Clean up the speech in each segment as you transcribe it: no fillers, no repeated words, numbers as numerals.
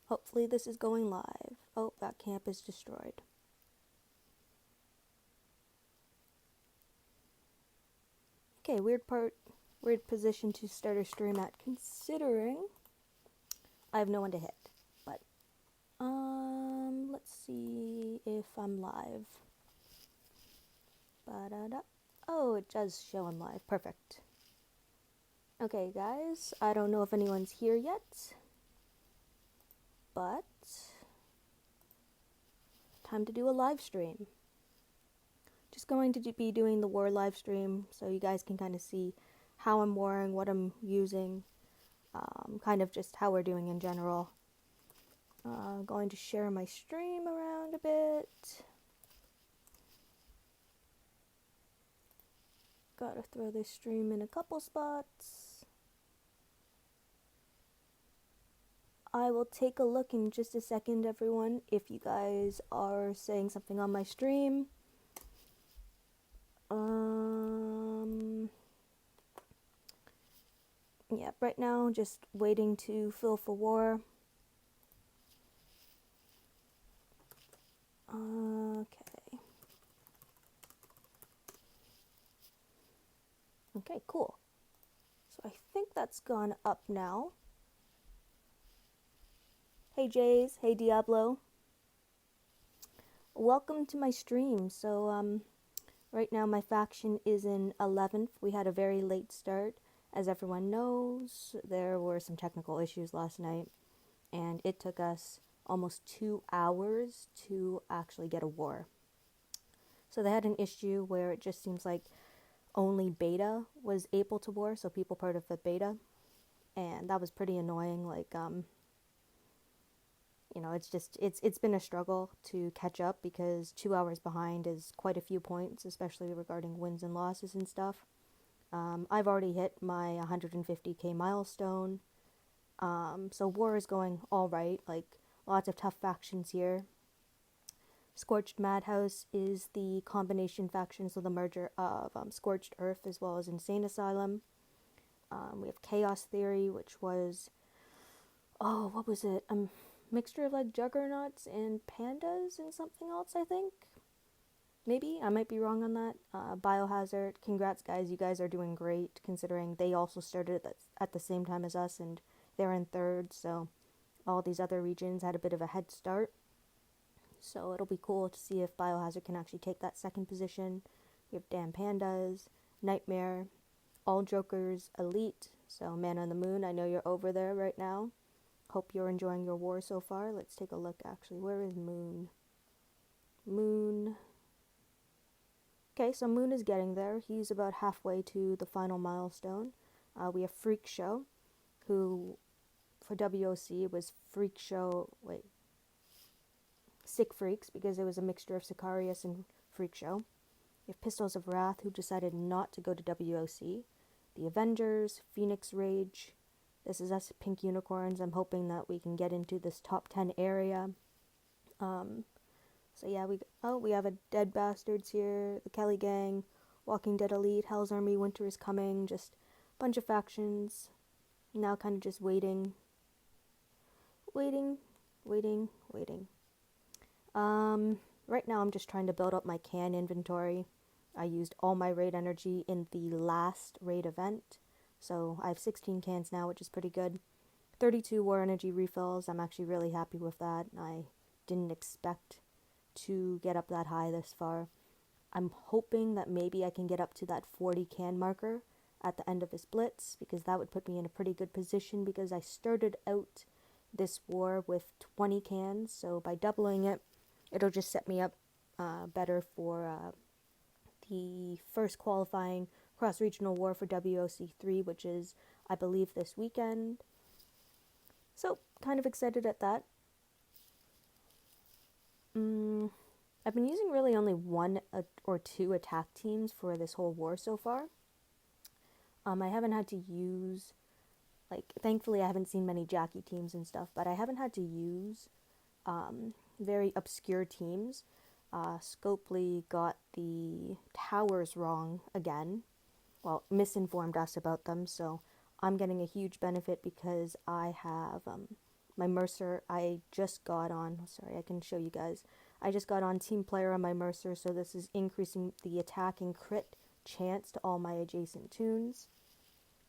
Hopefully this is going live. Oh, that camp is destroyed. Okay, weird position to start a stream at, considering I have no one to hit. But, let's see if I'm live. Ba-da-da. Oh, it does show I'm live. Perfect. Okay, guys, I don't know if anyone's here yet, but time to do a live stream. Just going to be doing the war live stream so you guys can kind of see how I'm warring, what I'm using, kind of just how we're doing in general. Going to share my stream around a bit. Gotta throw this stream in a couple spots. I will take a look in just a second, everyone, if you guys are saying something on my stream. Yeah, right now, just waiting to fill for war. Okay. Okay, cool. So I think that's gone up now. Hey Jays, hey Diablo. Welcome to my stream. So, right now my faction is in 11th. We had a very late start. As everyone knows, there were some technical issues last night, and it took us almost 2 hours to actually get a war. So they had an issue where it just seems like only beta was able to war, so people part of the beta, and that was pretty annoying. Like, it's been a struggle to catch up because 2 hours behind is quite a few points, especially regarding wins and losses and stuff. I've already hit my 150k milestone, so war is going all right. Like, lots of tough factions here. Scorched Madhouse is the combination faction, so the merger of Scorched Earth as well as Insane Asylum. We have Chaos Theory, which was, what was it? Mixture of like juggernauts and pandas and something else, I think. Maybe, I might be wrong on that. Biohazard, congrats guys, you guys are doing great considering they also started at the same time as us and they're in third, so all these other regions had a bit of a head start. So it'll be cool to see if Biohazard can actually take that second position. We have Damn Pandas, Nightmare, All Jokers, Elite, so Man on the Moon, I know you're over there right now. Hope you're enjoying your war so far. Let's take a look actually. Where is Moon? Moon. Okay, so Moon is getting there. He's about halfway to the final milestone. We have Freak Show, who for WOC was Freak Show, Sick Freaks, because it was a mixture of Sicarius and Freak Show. We have Pistols of Wrath, who decided not to go to WOC. The Avengers, Phoenix Rage. This is us Pink Unicorns. I'm hoping that we can get into this top 10 area. So yeah, we have a Dead Bastards here, the Kelly Gang, Walking Dead Elite, Hell's Army, Winter is Coming, just a bunch of factions. Now kind of just waiting. Right now I'm just trying to build up my can inventory. I used all my raid energy in the last raid event, so I have 16 cans now, which is pretty good. 32 war energy refills, I'm actually really happy with that. I didn't expect to get up that high this far. I'm hoping that maybe I can get up to that 40 can marker at the end of this Blitz, because that would put me in a pretty good position, because I started out this war with 20 cans, so by doubling it, it'll just set me up better for the first qualifying cross-regional war for WOC3, which is, I believe, this weekend. So, kind of excited at that. I've been using really only one or two attack teams for this whole war so far. I haven't had to use, thankfully I haven't seen many Jackie teams and stuff, but I haven't had to use very obscure teams. Scopely got the towers wrong again. Well, misinformed us about them, so I'm getting a huge benefit because I have my Mercer, I just got on, sorry, I can show you guys. I just got on team player on my Mercer, so this is increasing the attack and crit chance to all my adjacent tunes.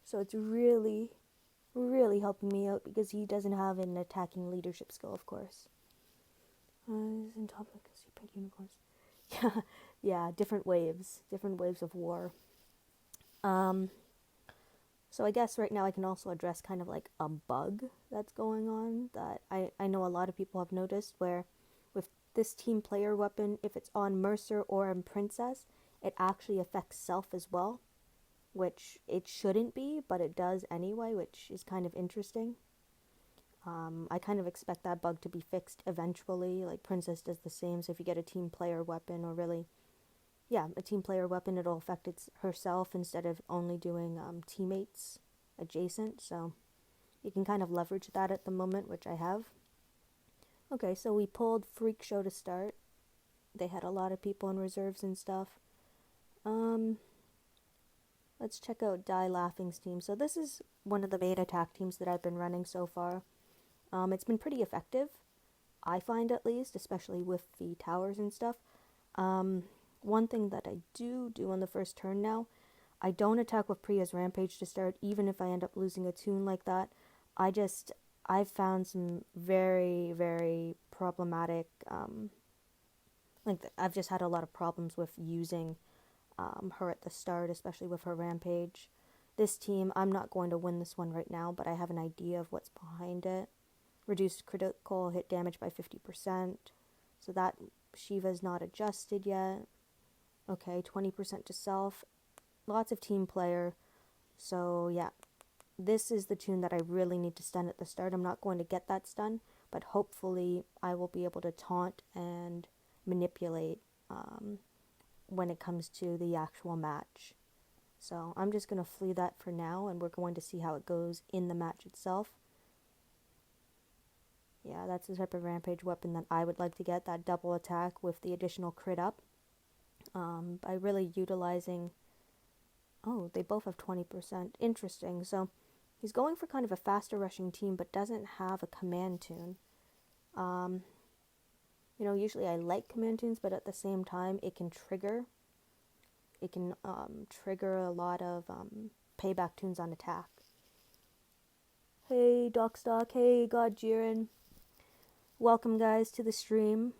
So it's really, really helping me out because he doesn't have an attacking leadership skill, of course. He's in top like pink unicorns. Yeah, yeah, different waves of war. So I guess right now I can also address kind of like a bug that's going on that I know a lot of people have noticed, where with this team player weapon, if it's on Mercer or on Princess, it actually affects self as well, which it shouldn't be, but it does anyway, which is kind of interesting. I kind of expect that bug to be fixed eventually, like Princess does the same, so if you get a team player weapon, or really, yeah, a team player weapon, it'll affect herself instead of only doing teammates adjacent, so you can kind of leverage that at the moment, which I have. Okay, so we pulled Freak Show to start. They had a lot of people in reserves and stuff. Let's check out Die Laughing's team. So this is one of the main attack teams that I've been running so far. It's been pretty effective, I find, at least, especially with the towers and stuff. One thing that I do on the first turn now, I don't attack with Priya's Rampage to start, even if I end up losing a tune like that. I've found some very, very problematic, I've just had a lot of problems with using her at the start, especially with her Rampage. This team, I'm not going to win this one right now, but I have an idea of what's behind it. Reduced critical hit damage by 50%. So that Shiva's not adjusted yet. Okay, 20% to self. Lots of team player. So yeah, this is the tune that I really need to stun at the start. I'm not going to get that stun, but hopefully I will be able to taunt and manipulate when it comes to the actual match. So I'm just going to flee that for now, and we're going to see how it goes in the match itself. Yeah, that's the type of Rampage weapon that I would like to get, that double attack with the additional crit up. By really utilizing... Oh, they both have 20%. Interesting. So he's going for kind of a faster rushing team, but doesn't have a command tune. You know, usually I like command tunes, but at the same time, it can trigger. It can trigger a lot of payback tunes on attack. Hey, Docstock. Hey, God Jiren. Welcome, guys, to the stream.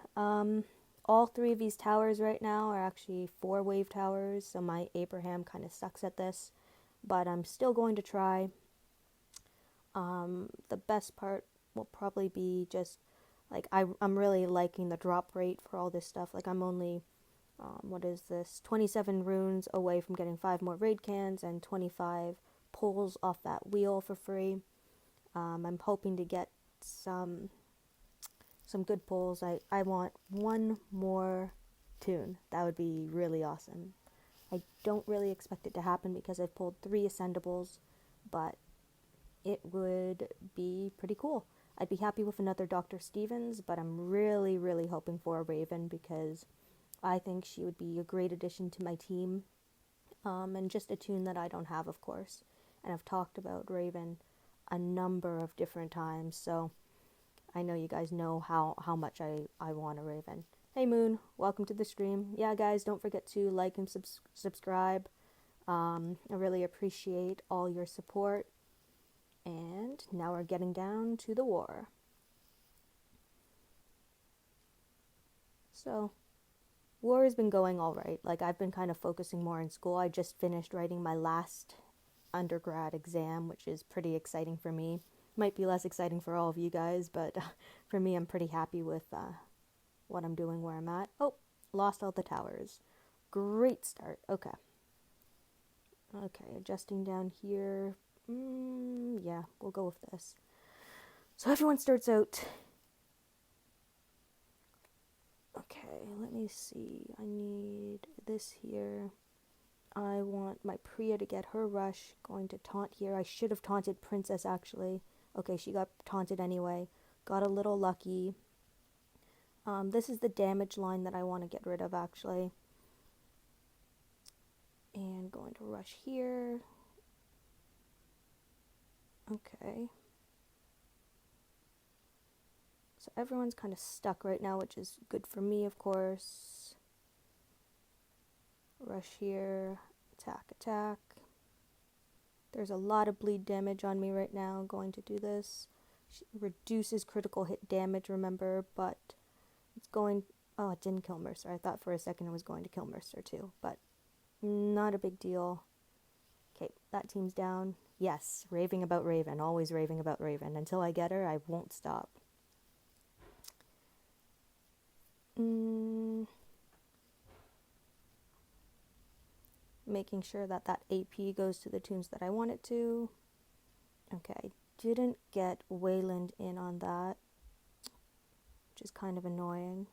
All three of these towers right now are actually 4 wave towers, so my Abraham kind of sucks at this, but I'm still going to try. The best part will probably be just, like, I'm really liking the drop rate for all this stuff. Like, I'm only, 27 runes away from getting 5 more raid cans and 25 pulls off that wheel for free. I'm hoping to get some good pulls. I want one more tune. That would be really awesome. I don't really expect it to happen because I've pulled 3 ascendables, but it would be pretty cool. I'd be happy with another Dr. Stevens, but I'm really, really hoping for a Raven because I think she would be a great addition to my team. And just a tune that I don't have, of course. And I've talked about Raven a number of different times, so I know you guys know how much I want a Raven. Hey Moon, welcome to the stream. Yeah, guys, don't forget to like and subscribe. I really appreciate all your support. And now we're getting down to the war. So, war has been going alright. Like, I've been kind of focusing more in school. I just finished writing my last undergrad exam, which is pretty exciting for me. Might be less exciting for all of you guys, but for me, I'm pretty happy with what I'm doing, where I'm at. Oh, lost all the towers. Great start. Okay. Okay, adjusting down here. Yeah, we'll go with this. So everyone starts out. Okay, let me see. I need this here. I want my Priya to get her rush. Going to taunt here. I should have taunted Princess, actually. Okay, she got taunted anyway. Got a little lucky. This is the damage line that I want to get rid of, actually. And going to rush here. Okay. So everyone's kind of stuck right now, which is good for me, of course. Rush here, attack, attack. There's a lot of bleed damage on me right now. I'm going to do this. Reduces critical hit damage, remember, but it's going... Oh, it didn't kill Mercer. I thought for a second it was going to kill Mercer too, but not a big deal. Okay, that team's down. Yes, raving about Raven. Always raving about Raven. Until I get her, I won't stop. Making sure that that AP goes to the tunes that I want it to. Okay, I didn't get Wayland in on that, which is kind of annoying.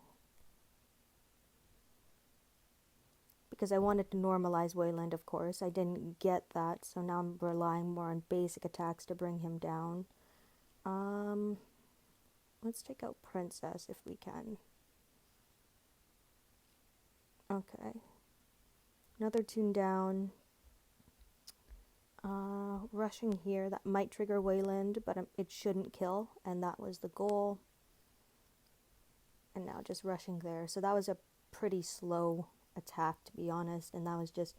Because I wanted to normalize Wayland, of course. I didn't get that, so now I'm relying more on basic attacks to bring him down. Let's take out Princess if we can. Okay. Another tune down. Rushing here, that might trigger Wayland, but it shouldn't kill, and that was the goal. And now just rushing there. So that was a pretty slow attack, to be honest, and that was just...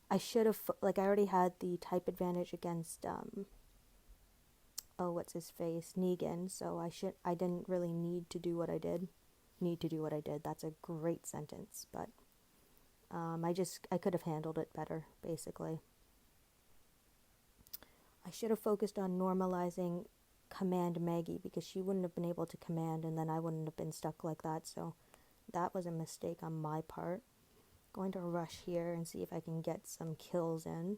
I should have... Like, I already had the type advantage against, oh, what's his face? Negan, so I didn't really need to do what I did. That's a great sentence, but I could have handled it better, basically. I should have focused on normalizing Command Maggie, because she wouldn't have been able to command, and then I wouldn't have been stuck like that, so that was a mistake on my part. Going to rush here and see if I can get some kills in.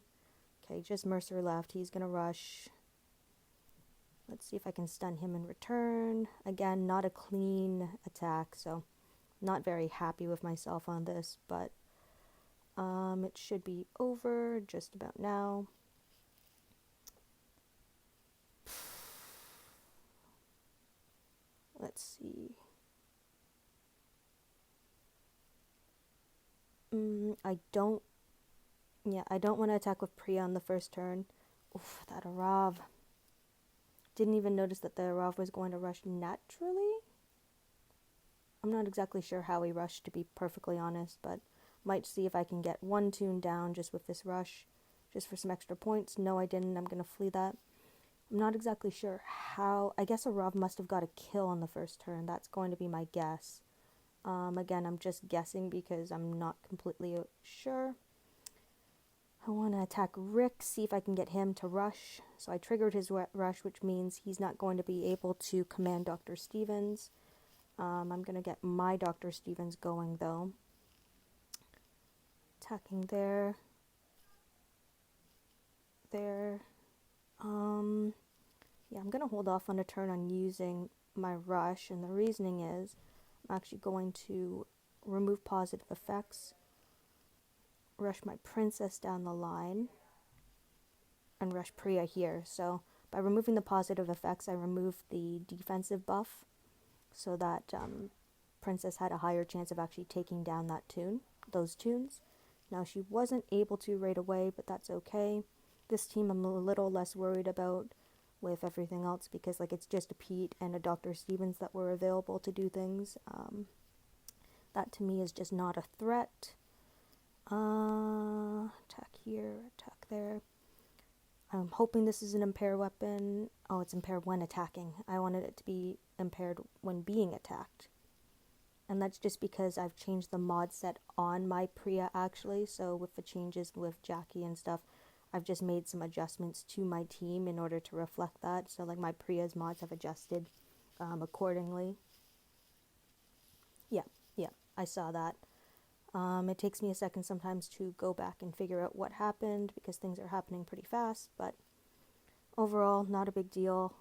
Okay, just Mercer left. He's going to rush. Let's see if I can stun him in return. Again, not a clean attack, so not very happy with myself on this, but it should be over just about now. Let's see. I don't want to attack with Priya on the first turn. Oof, that Arav. Didn't even notice that the Arav was going to rush naturally. I'm not exactly sure how he rushed, to be perfectly honest, but might see if I can get one tune down just with this rush, just for some extra points. No, I didn't. I'm going to flee that. I'm not exactly sure how. I guess Arav must have got a kill on the first turn. That's going to be my guess. Again, I'm just guessing because I'm not completely sure. I want to attack Rick, see if I can get him to rush. So I triggered his rush, which means he's not going to be able to command Dr. Stevens. I'm going to get my Dr. Stevens going, though. Attacking there. There. Yeah, I'm going to hold off on a turn on using my rush, and the reasoning is I'm actually going to remove positive effects, rush my Princess down the line, and rush Priya here. So by removing the positive effects, I removed the defensive buff, so that Princess had a higher chance of actually taking down those tunes. Now, she wasn't able to right away, but that's okay. This team I'm a little less worried about with everything else, because like it's just a Pete and a Dr. Stevens that were available to do things. That to me is just not a threat. Attack here, attack there. I'm hoping this is an impaired weapon. Oh, it's impaired when attacking. I wanted it to be impaired when being attacked. And that's just because I've changed the mod set on my Priya, actually. So with the changes with Jackie and stuff, I've just made some adjustments to my team in order to reflect that. So like my Priya's mods have adjusted accordingly. Yeah, I saw that. It takes me a second sometimes to go back and figure out what happened, because things are happening pretty fast, but overall, not a big deal.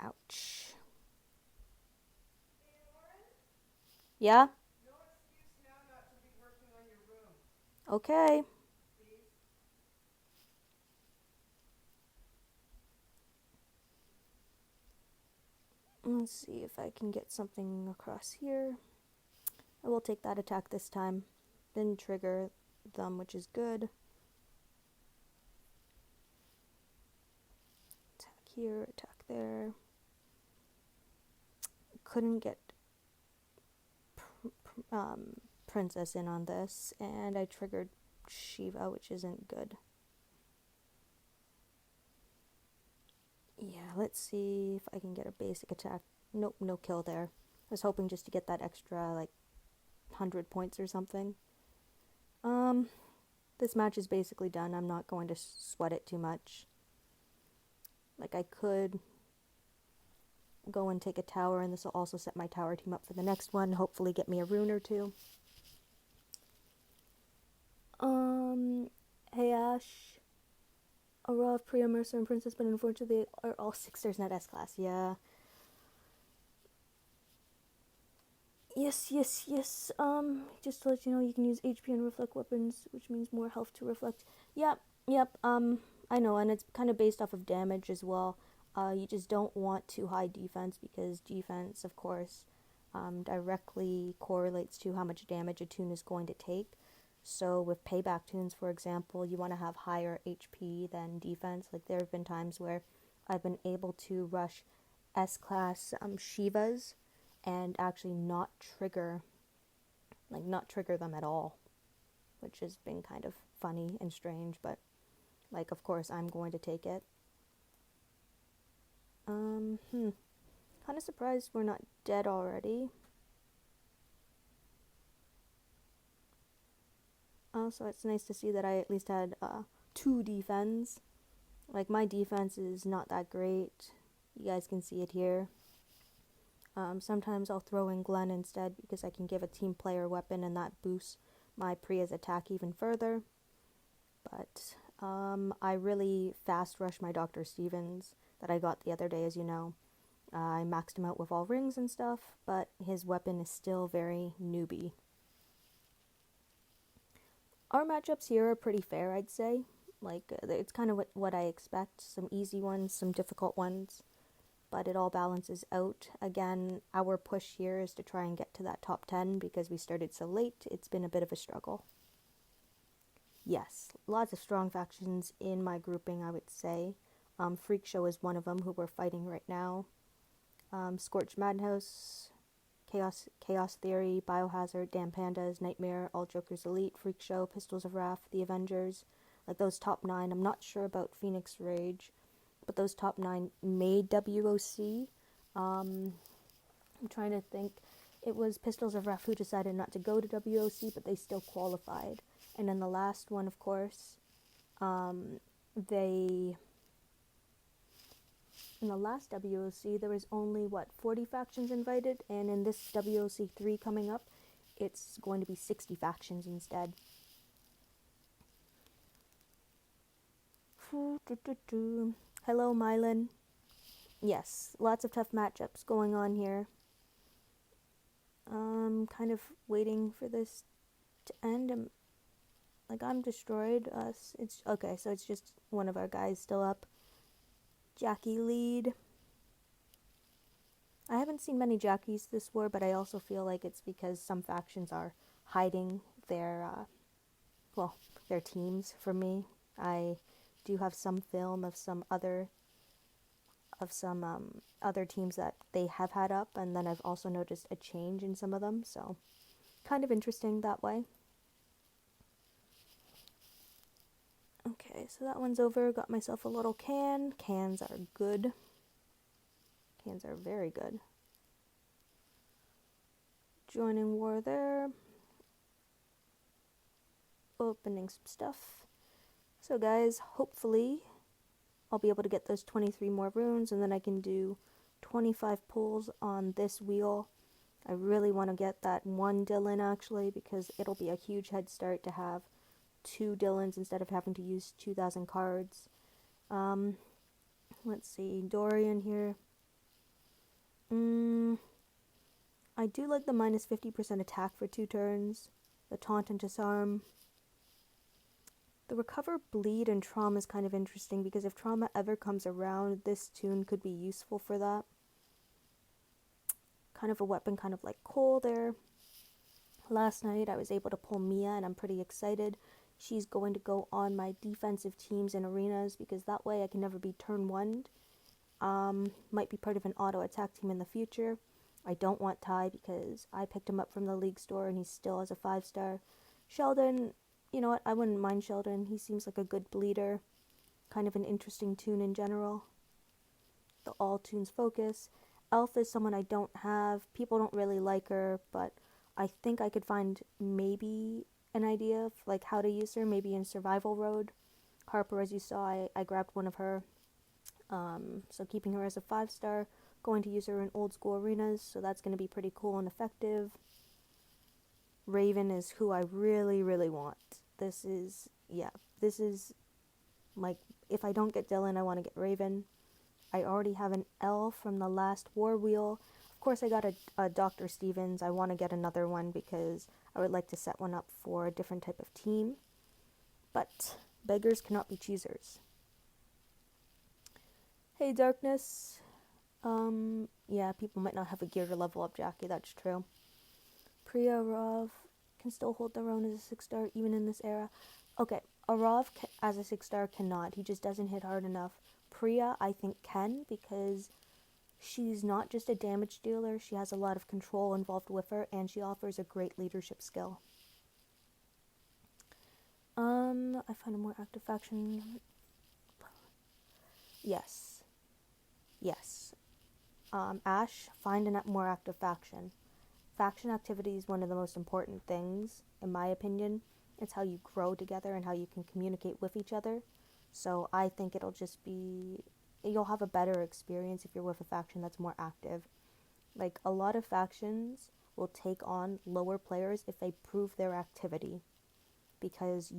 Ouch. Yeah? No excuse now not to be working on your room. Okay. Please? Let's see if I can get something across here. I will take that attack this time. Didn't trigger them, which is good. Attack here, attack there. Couldn't get Princess in on this, and I triggered Shiva, which isn't good. Yeah, let's see if I can get a basic attack. Nope, no kill there. I was hoping just to get that extra, like, 100 points or something. This match is basically done. I'm not going to sweat it too much. Like, I could go and take a tower, and this will also set my tower team up for the next one. Hopefully get me a rune or two. Hey Ash. Aurora, Priya, Mercer, and Princess, but unfortunately they are all 6 stars, not S-class. Yeah. Yes. Just to let you know, you can use HP and reflect weapons, which means more health to reflect. Yep. I know, and it's kind of based off of damage as well. You just don't want too high defense, because defense, of course, directly correlates to how much damage a tune is going to take. So with payback tunes, for example, you want to have higher HP than defense. Like, there have been times where I've been able to rush S-class Shivas and actually not trigger them at all, which has been kind of funny and strange, but, like, of course I'm going to take it. Kind of surprised we're not dead already. Also, it's nice to see that I at least had 2 defense. Like, my defense is not that great. You guys can see it here. Sometimes I'll throw in Glenn instead, because I can give a team player weapon, and that boosts my Priya's attack even further. But I really fast rush my Dr. Stevens that I got the other day, as you know. I maxed him out with all rings and stuff, but his weapon is still very newbie. Our matchups here are pretty fair, I'd say. Like, it's kind of what I expect. Some easy ones, some difficult ones, but it all balances out. Again, our push here is to try and get to that top 10, because we started so late. It's been a bit of a struggle. Yes, lots of strong factions in my grouping, I would say. Freak Show is one of them, who we're fighting right now. Scorched Madhouse, Chaos Theory, Biohazard, Damn Pandas, Nightmare, All Jokers Elite, Freak Show, Pistols of Wrath, The Avengers. Like, those top 9. I'm not sure about Phoenix Rage, but those top 9 made WOC. I'm trying to think. It was Pistols of Wrath who decided not to go to WOC, but they still qualified. And then the last one, of course, in the last WOC, there was only, 40 factions invited, and in this WOC 3 coming up, it's going to be 60 factions instead. Hello, Mylan. Yes, lots of tough matchups going on here. Kind of waiting for this to end. I'm destroyed. It's okay, so it's just one of our guys still up. Jackie lead. I haven't seen many Jackies this war, but I also feel like it's because some factions are hiding their teams from me. I do have some film of some other teams that they have had up, and then I've also noticed a change in some of them, so kind of interesting that way. Okay, so that one's over. Got myself a little can. Cans are good. Cans are very good. Joining war there. Opening some stuff. So guys, hopefully I'll be able to get those 23 more runes, and then I can do 25 pulls on this wheel. I really want to get that 1 Dylan, actually, because it'll be a huge head start to have 2 Dylans instead of having to use 2,000 cards. Let's see, Dorian here. I do like the minus 50% attack for 2 turns, the taunt and disarm. The recover, bleed, and trauma is kind of interesting, because if trauma ever comes around, this tune could be useful for that. Kind of a weapon, kind of like Cole there. Last night I was able to pull Mia, and I'm pretty excited. She's going to go on my defensive teams and arenas because that way I can never be turn one. Might be part of an auto attack team in the future. I don't want Ty because I picked him up from the league store and he still has a 5-star. Sheldon, you know what? I wouldn't mind Sheldon. He seems like a good bleeder. Kind of an interesting toon in general. The all toons focus. Elf is someone I don't have. People don't really like her, but I think I could find maybe an idea of like how to use her, maybe in survival road. Harper, as you saw, I grabbed one of her. So keeping her as a 5-star, going to use her in old school arenas, so that's going to be pretty cool and effective. Raven is who I really, really want. This is like, if I don't get Dylan, I want to get Raven. I already have an L from the last War Wheel. Of course, I got a Dr. Stevens. I want to get another one because I would like to set one up for a different type of team. But beggars cannot be choosers. Hey, Darkness. Yeah, people might not have a gear to level up Jackie, that's true. Priya, Rav can still hold their own as a 6-star even in this era. Okay, Arav as a 6-star cannot. He just doesn't hit hard enough. Priya, I think, can because she's not just a damage dealer. She has a lot of control involved with her, and she offers a great leadership skill. I find a more active faction. Yes. Ash, find a more active faction. Faction activity is one of the most important things, in my opinion. It's how you grow together and how you can communicate with each other. So I think you'll have a better experience if you're with a faction that's more active. Like, a lot of factions will take on lower players if they prove their activity. Because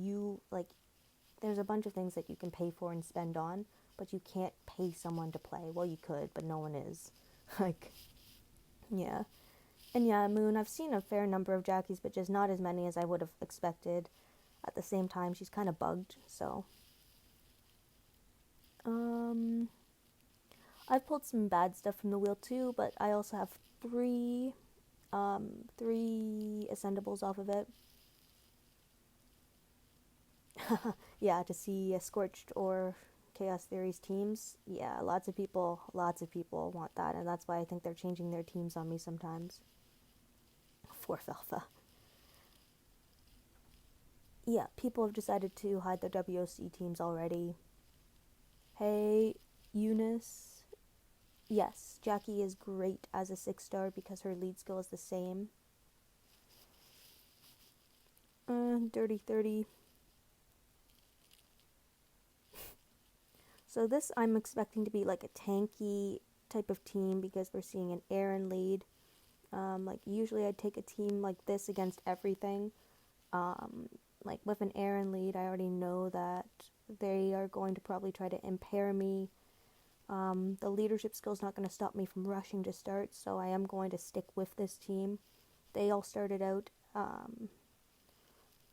there's a bunch of things that you can pay for and spend on, but you can't pay someone to play. Well, you could, but no one is. Yeah. And yeah, Moon, I've seen a fair number of Jackies, but just not as many as I would have expected. At the same time, she's kind of bugged, so. I've pulled some bad stuff from the wheel too, but I also have three ascendables off of it. Yeah, to see Scorched or Chaos Theories teams. Yeah, lots of people want that, and that's why I think they're changing their teams on me sometimes. 4th Alpha. Yeah, people have decided to hide their WOC teams already. Hey, Eunice. Yes, Jackie is great as a 6-star because her lead skill is the same. Dirty 30. So this I'm expecting to be like a tanky type of team because we're seeing an Aaron lead. Usually I'd take a team like this against everything. Like with an Aaron lead, I already know that they are going to probably try to impair me. The leadership skill is not going to stop me from rushing to start, so I am going to stick with this team. They all started out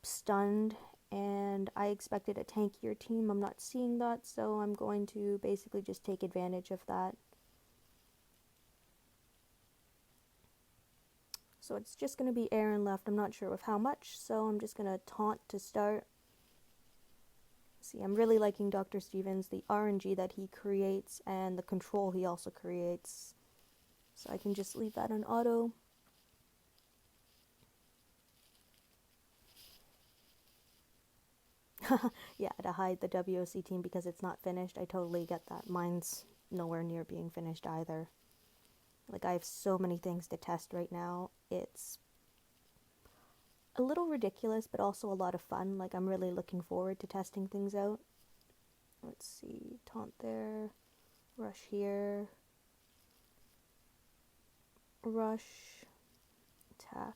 stunned, and I expected a tankier team. I'm not seeing that, so I'm going to basically just take advantage of that. So it's just going to be Aaron left. I'm not sure with how much, so I'm just going to taunt to start. See, I'm really liking Dr. Stevens, the RNG that he creates, and the control he also creates. So I can just leave that on auto. Yeah, to hide the WOC team because it's not finished. I totally get that. Mine's nowhere near being finished either. Like, I have so many things to test right now. It's a little ridiculous, but also a lot of fun. Like, I'm really looking forward to testing things out. Let's see. Taunt there. Rush here. Rush. Attack.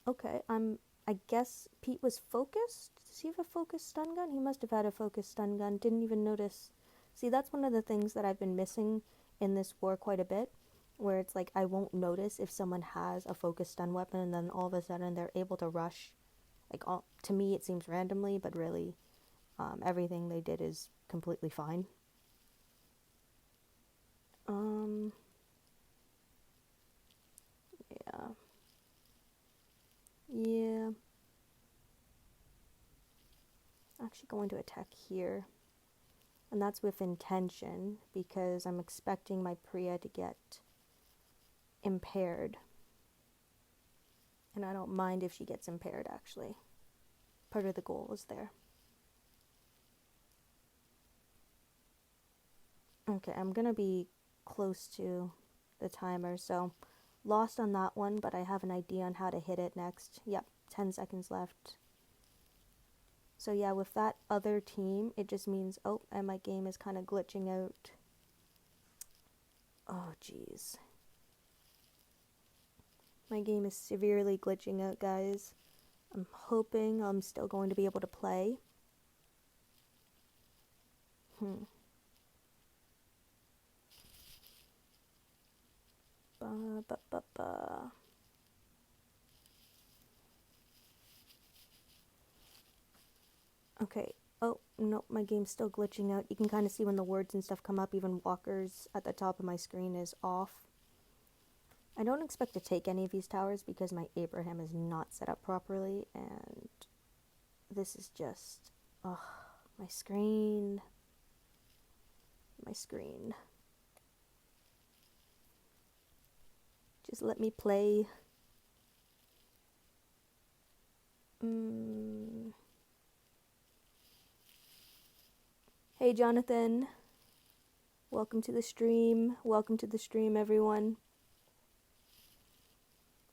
Okay, I guess Pete was focused? Does he have a focused stun gun? He must have had a focused stun gun. Didn't even notice. See, that's one of the things that I've been missing in this war quite a bit, where it's like I won't notice if someone has a focused stun weapon and then all of a sudden they're able to rush. Like, to me it seems randomly, but really everything they did is completely fine. actually going to attack here. And that's with intention, because I'm expecting my Priya to get impaired. And I don't mind if she gets impaired, actually. Part of the goal is there. Okay, I'm gonna be close to the timer, so lost on that one, but I have an idea on how to hit it next. Yep, 10 seconds left. So yeah, with that other team, it just means, oh, and my game is kind of glitching out. Oh, jeez. My game is severely glitching out, guys. I'm hoping I'm still going to be able to play. Ba, ba, ba, ba. Okay. Oh, no, my game's still glitching out. You can kind of see when the words and stuff come up, even walkers at the top of my screen is off. I don't expect to take any of these towers because my Abraham is not set up properly, and this is just, oh, my screen. My screen. Just let me play. Hey, Jonathan. Welcome to the stream. Welcome to the stream, everyone.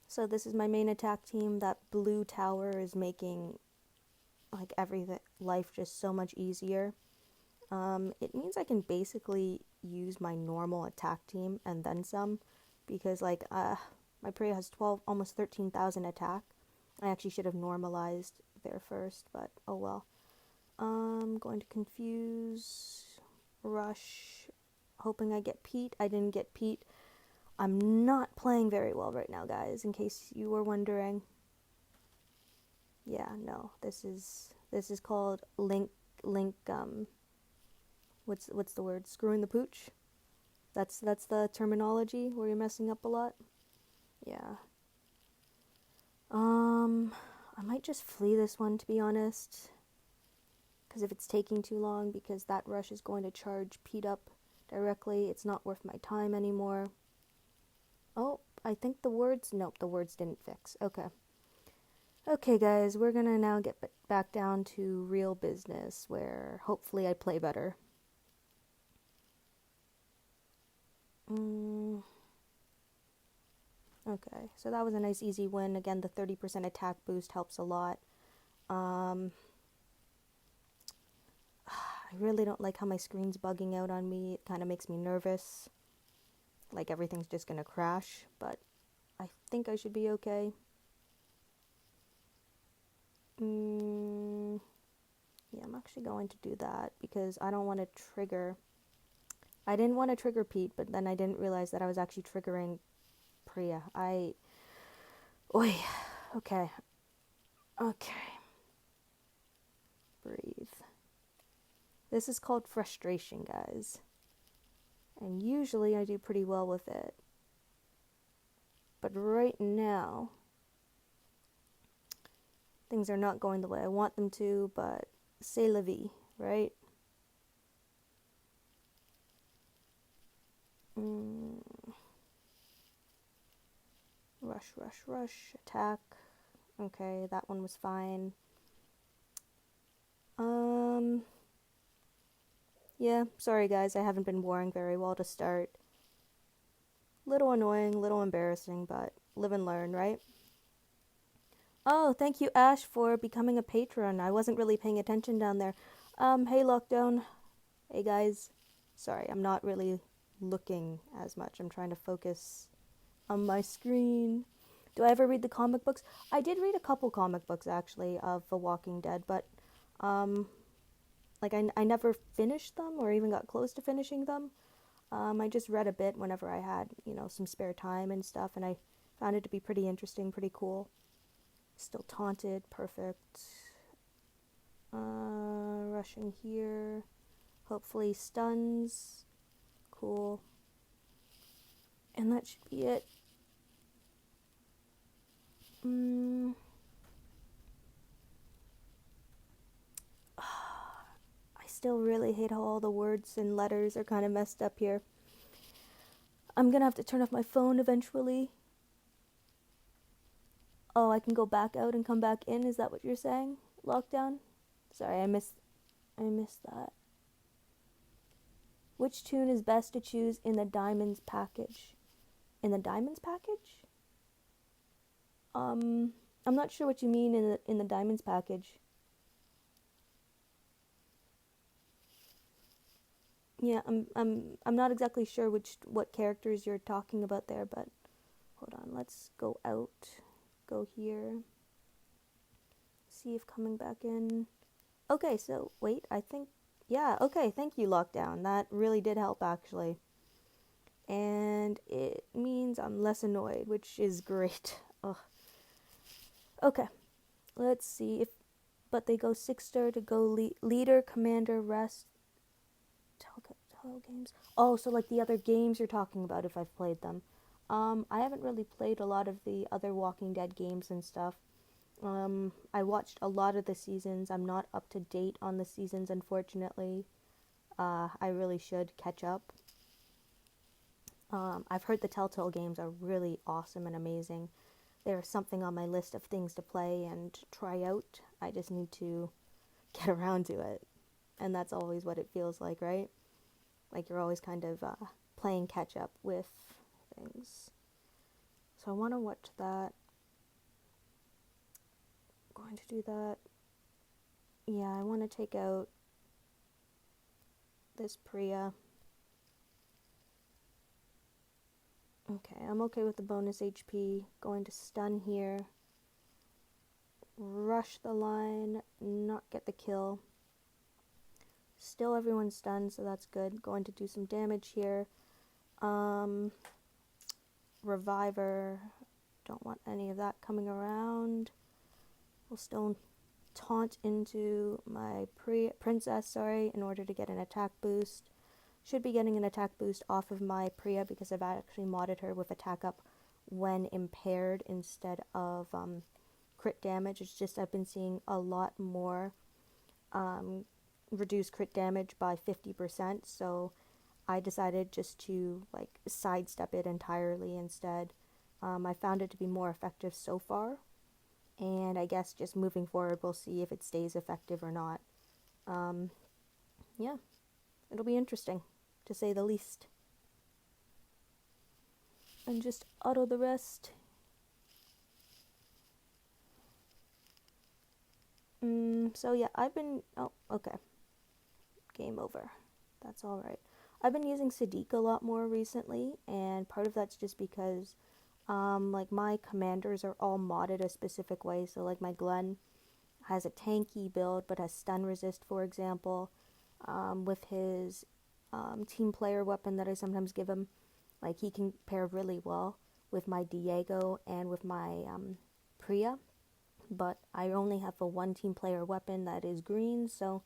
So this is my main attack team. That blue tower is making like everything life just so much easier. It means I can basically use my normal attack team and then some, because like my Priya has 12, almost 13,000 attack. I actually should have normalized there first, but oh well. I'm going to confuse, rush, hoping I get Pete. I didn't get Pete. I'm not playing very well right now, guys, in case you were wondering. Yeah, no, this is called link what's the word? Screwing the pooch? That's the terminology where you're messing up a lot. Yeah. I might just flee this one, to be honest. Because if it's taking too long, because that rush is going to charge Pete up directly, it's not worth my time anymore. Oh, I think the words... Nope, the words didn't fix. Okay. Okay, guys, we're gonna now get back down to real business, where hopefully I play better. Okay, so that was a nice easy win. Again, the 30% attack boost helps a lot. I really don't like how my screen's bugging out on me. It kind of makes me nervous. Like everything's just gonna crash, but I think I should be okay. Yeah, I'm actually going to do that because I don't want to trigger... I didn't want to trigger Pete, but then I didn't realize that I was actually triggering Priya. Oi. Okay. Okay. Breathe. This is called frustration, guys. And usually I do pretty well with it. But right now, things are not going the way I want them to, but c'est la vie, right? Rush, attack. Okay, that one was fine. Yeah, sorry guys, I haven't been warring very well to start. Little annoying, little embarrassing, but live and learn, right? Oh, thank you, Ash, for becoming a patron. I wasn't really paying attention down there. Hey, Lockdown. Hey, guys. Sorry, I'm not really looking as much. I'm trying to focus on my screen. Do I ever read the comic books? I did read a couple comic books, actually, of The Walking Dead, but, like, I never finished them or even got close to finishing them. I just read a bit whenever I had, some spare time and stuff, and I found it to be pretty interesting, pretty cool. Still taunted, perfect. Rushing here. Hopefully stuns. Cool. And that should be it. still really hate how all the words and letters are kind of messed up here. I'm gonna have to turn off my phone eventually. Oh, I can go back out and come back in? Is that what you're saying? Lockdown? Sorry, I missed that. Which tune is best to choose in the Diamonds package? In the Diamonds package? I'm not sure what you mean in the Diamonds package. Yeah, I'm not exactly sure what characters you're talking about there, but hold on, let's go out. Go here. See if coming back in. Okay, so wait, I think yeah, okay, thank you, Lockdown. That really did help actually. And it means I'm less annoyed, which is great. Ugh. Okay. Let's see if but they go 6-star to go leader, commander, rest, tell games. Oh, so like the other games you're talking about if I've played them. I haven't really played a lot of the other Walking Dead games and stuff. I watched a lot of the seasons. I'm not up to date on the seasons, unfortunately. I really should catch up. I've heard the Telltale games are really awesome and amazing. There's something on my list of things to play and try out. I just need to get around to it. And that's always what it feels like, right? Like you're always kind of playing catch up with things. So I want to watch that. Going to do that. Yeah, I want to take out this Priya. Okay, I'm okay with the bonus HP. Going to stun here. Rush the line, not get the kill. Still everyone's stunned, so that's good. Going to do some damage here. Reviver. Don't want any of that coming around. We'll still taunt into my princess, in order to get an attack boost. Should be getting an attack boost off of my Priya because I've actually modded her with attack up when impaired instead of crit damage. It's just I've been seeing a lot more reduced crit damage by 50%, so I decided just to like sidestep it entirely instead. I found it to be more effective so far, and I guess just moving forward we'll see if it stays effective or not. Yeah, it'll be interesting, to say the least. And just auto the rest. So yeah, oh, okay. Game over. That's alright. I've been using Sadiq a lot more recently, and part of that's just because, like, my commanders are all modded a specific way. So, like, my Glenn has a tanky build, but has stun resist, for example. With his team player weapon that I sometimes give him, like, he can pair really well with my Diego and with my Priya. But I only have a one team player weapon that is green, so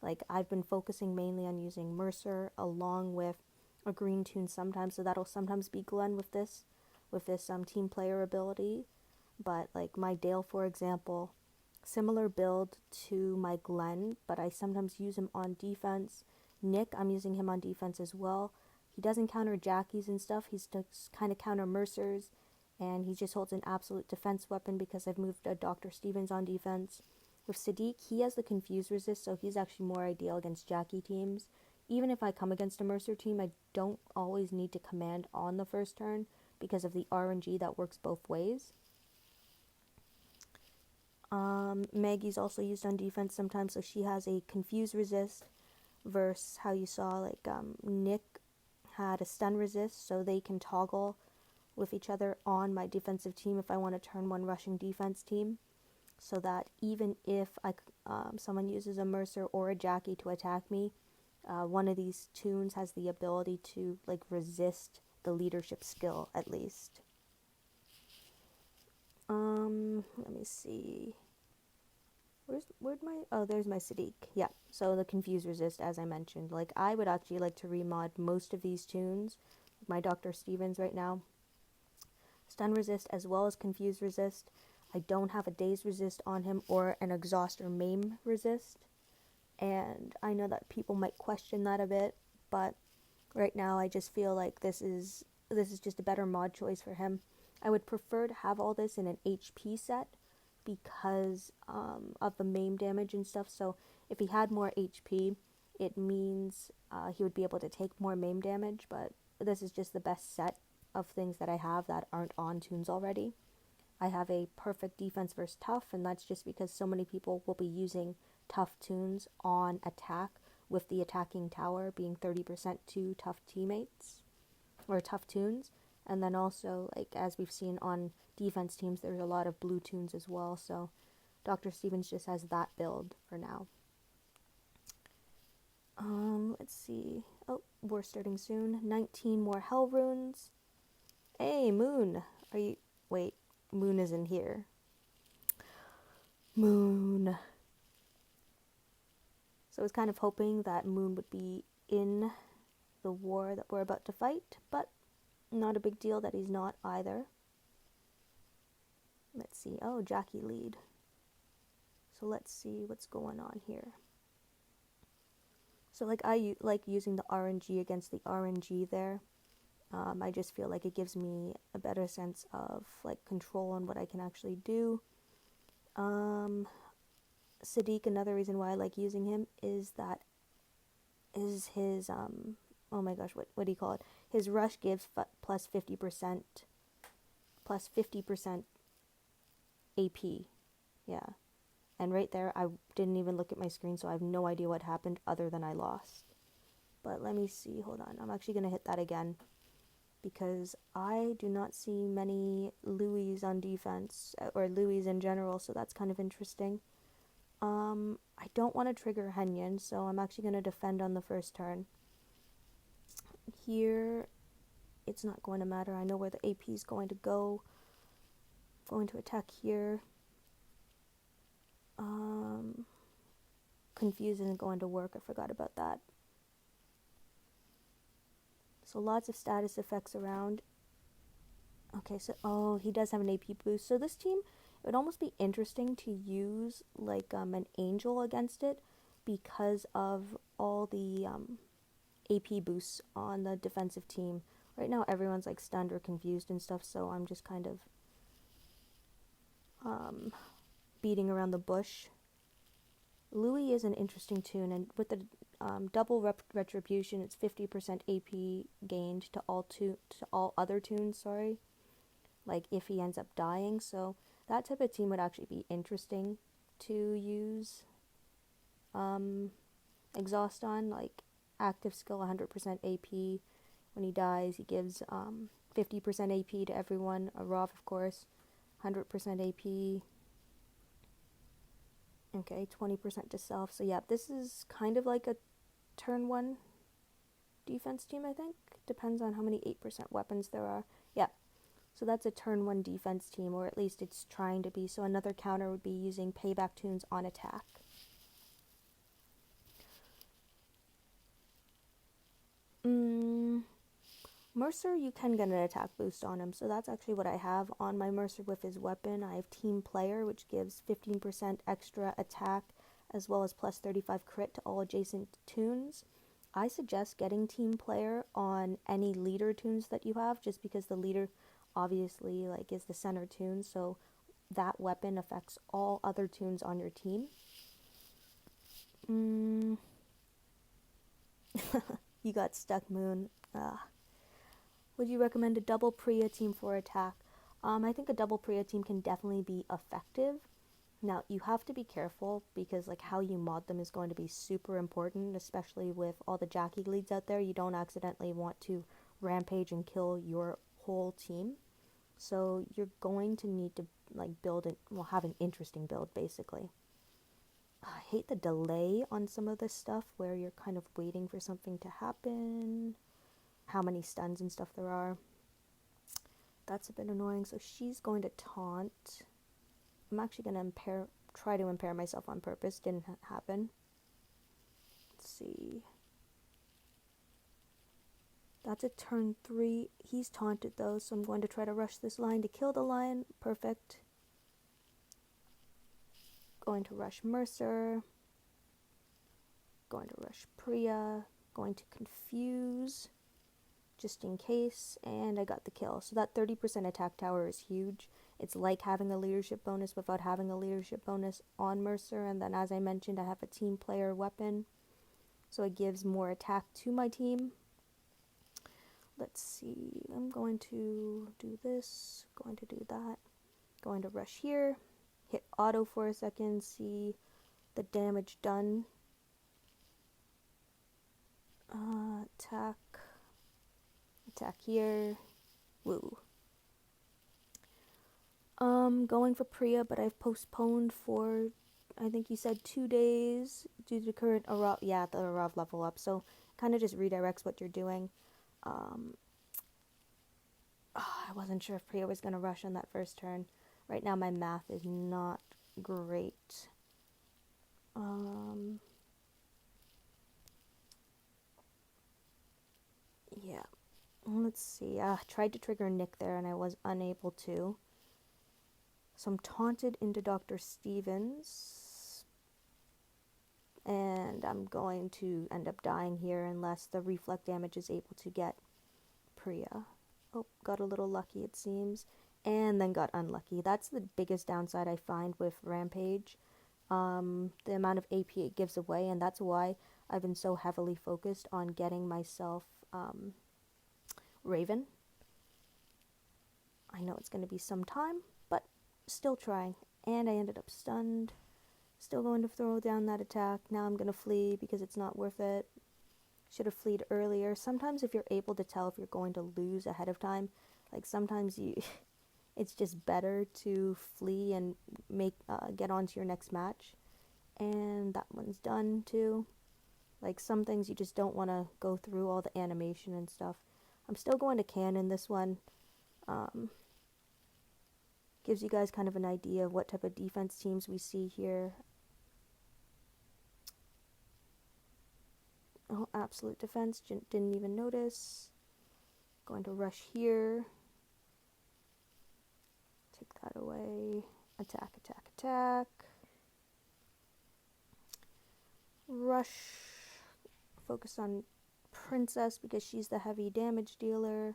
like I've been focusing mainly on using Mercer along with a green tune sometimes, so that'll sometimes be Glenn with this team player ability. But like my Dale, for example, similar build to my Glenn, but I sometimes use him on defense. Nick, I'm using him on defense as well. He doesn't counter Jackies and stuff, he's just kind of counter Mercers, and he just holds an absolute defense weapon because I've moved Dr. Stevens on defense. With Sadiq, he has the confuse resist, so he's actually more ideal against Jackie teams. Even if I come against a Mercer team, I don't always need to command on the first turn because of the RNG that works both ways. Maggie's also used on defense sometimes, so she has a confuse resist versus how you saw like Nick had a stun resist, so they can toggle with each other on my defensive team if I want a turn one rushing defense team, so that even if someone uses a Mercer or a Jackie to attack me, one of these tunes has the ability to like resist the leadership skill at least. Let me see. There's my Sadiq. Yeah, so the confuse resist, as I mentioned. Like, I would actually like to remod most of these tunes. My Dr. Stevens right now. Stun resist as well as confuse resist. I don't have a daze resist on him or an exhaust or maim resist. And I know that people might question that a bit, but right now I just feel like this is just a better mod choice for him. I would prefer to have all this in an HP set because of the maim damage and stuff. So if he had more HP, it means he would be able to take more maim damage, but this is just the best set of things that I have that aren't on tunes already. I have a perfect defense versus tough, and that's just because so many people will be using tough tunes on attack, with the attacking tower being 30% to tough teammates or tough tunes. And then also, like as we've seen on defense teams, there's a lot of blue tunes as well. So Dr. Stevens just has that build for now. Let's see. Oh, we're starting soon. 19 more hell runes. Hey, Moon. Are you... Wait, Moon isn't here. Moon. So I was kind of hoping that Moon would be in the war that we're about to fight, but not a big deal that he's not either. Let's see. Oh, Jackie lead. So let's see what's going on here. So like I like using the RNG against the RNG there. I just feel like it gives me a better sense of like control on what I can actually do. Sadiq, another reason why I like using him is his oh my gosh, what do you call it? His rush gives plus 50% AP. Yeah. And right there, I didn't even look at my screen, so I have no idea what happened other than I lost. But let me see. Hold on. I'm actually going to hit that again because I do not see many Louis on defense, or Louis in general, so that's kind of interesting. I don't want to trigger Henyon, so I'm actually going to defend on the first turn. Here, it's not going to matter. I know where the AP is going to go. Going to attack here. Confuse isn't going to work. I forgot about that. So lots of status effects around. Okay, so oh, he does have an AP boost. So this team, it would almost be interesting to use like an angel against it because of all the AP boosts on the defensive team. Right now everyone's like stunned or confused and stuff, so I'm just kind of beating around the bush. Louis is an interesting tune, and with the double retribution, it's 50% AP gained to all other tunes. Sorry, like if he ends up dying. So that type of team would actually be interesting to use exhaust on. Like active skill, 100% AP. When he dies, he gives 50% AP to everyone. A Rav, of course, 100% AP. Okay, 20% to self. So yeah, this is kind of like a turn 1 defense team, I think. Depends on how many 8% weapons there are. Yeah, so that's a turn 1 defense team, or at least it's trying to be. So another counter would be using payback tunes on attack. Mercer, you can get an attack boost on him, so that's actually what I have on my Mercer with his weapon. I have Team Player, which gives 15% extra attack, as well as plus 35 crit to all adjacent tunes. I suggest getting Team Player on any leader tunes that you have, just because the leader obviously like is the center tune, so that weapon affects all other tunes on your team. You got stuck, Moon. Would you recommend a double Priya team for attack? I think a double Priya team can definitely be effective. Now, you have to be careful because like how you mod them is going to be super important, especially with all the Jackie leads out there. You don't accidentally want to rampage and kill your whole team. So you're going to need to like have an interesting build basically. I hate the delay on some of this stuff where you're kind of waiting for something to happen. How many stuns and stuff there are. That's a bit annoying. So she's going to taunt. I'm actually going to try to impair myself on purpose. Didn't happen. Let's see. That's a turn 3. He's taunted though, so I'm going to try to rush this line to kill the lion. Perfect. Going to rush Mercer. Going to rush Priya. Going to confuse just in case, and I got the kill. So that 30% attack tower is huge. It's like having a leadership bonus without having a leadership bonus on Mercer, and then as I mentioned, I have a team player weapon, so it gives more attack to my team. Let's see, I'm going to do this, going to do that, going to rush here, hit auto for a second, see the damage done. Attack here, woo. Going for Priya, but I've postponed for, I think you said 2 days due to current Arav, yeah, the Arav level up, so kind of just redirects what you're doing. I wasn't sure if Priya was going to rush on that first turn. Right now my math is not great. Yeah, let's see. I tried to trigger Nick there and I was unable to. So I'm taunted into Dr. Stevens. And I'm going to end up dying here unless the reflect damage is able to get Priya. Oh, got a little lucky it seems. And then got unlucky. That's the biggest downside I find with Rampage. The amount of AP it gives away, and that's why I've been so heavily focused on getting myself Raven. I know it's going to be some time, but still trying. And I ended up stunned. Still going to throw down that attack. Now I'm going to flee because it's not worth it. Should have fleed earlier. Sometimes if you're able to tell if you're going to lose ahead of time, like sometimes it's just better to flee and get on to your next match. And that one's done too. Like some things you just don't want to go through all the animation and stuff. I'm still going to cannon this one. Gives you guys kind of an idea of what type of defense teams we see here. Oh, absolute defense. Didn't even notice. Going to rush here. Take that away. Attack, attack, attack. Rush. Focus on Princess because she's the heavy damage dealer.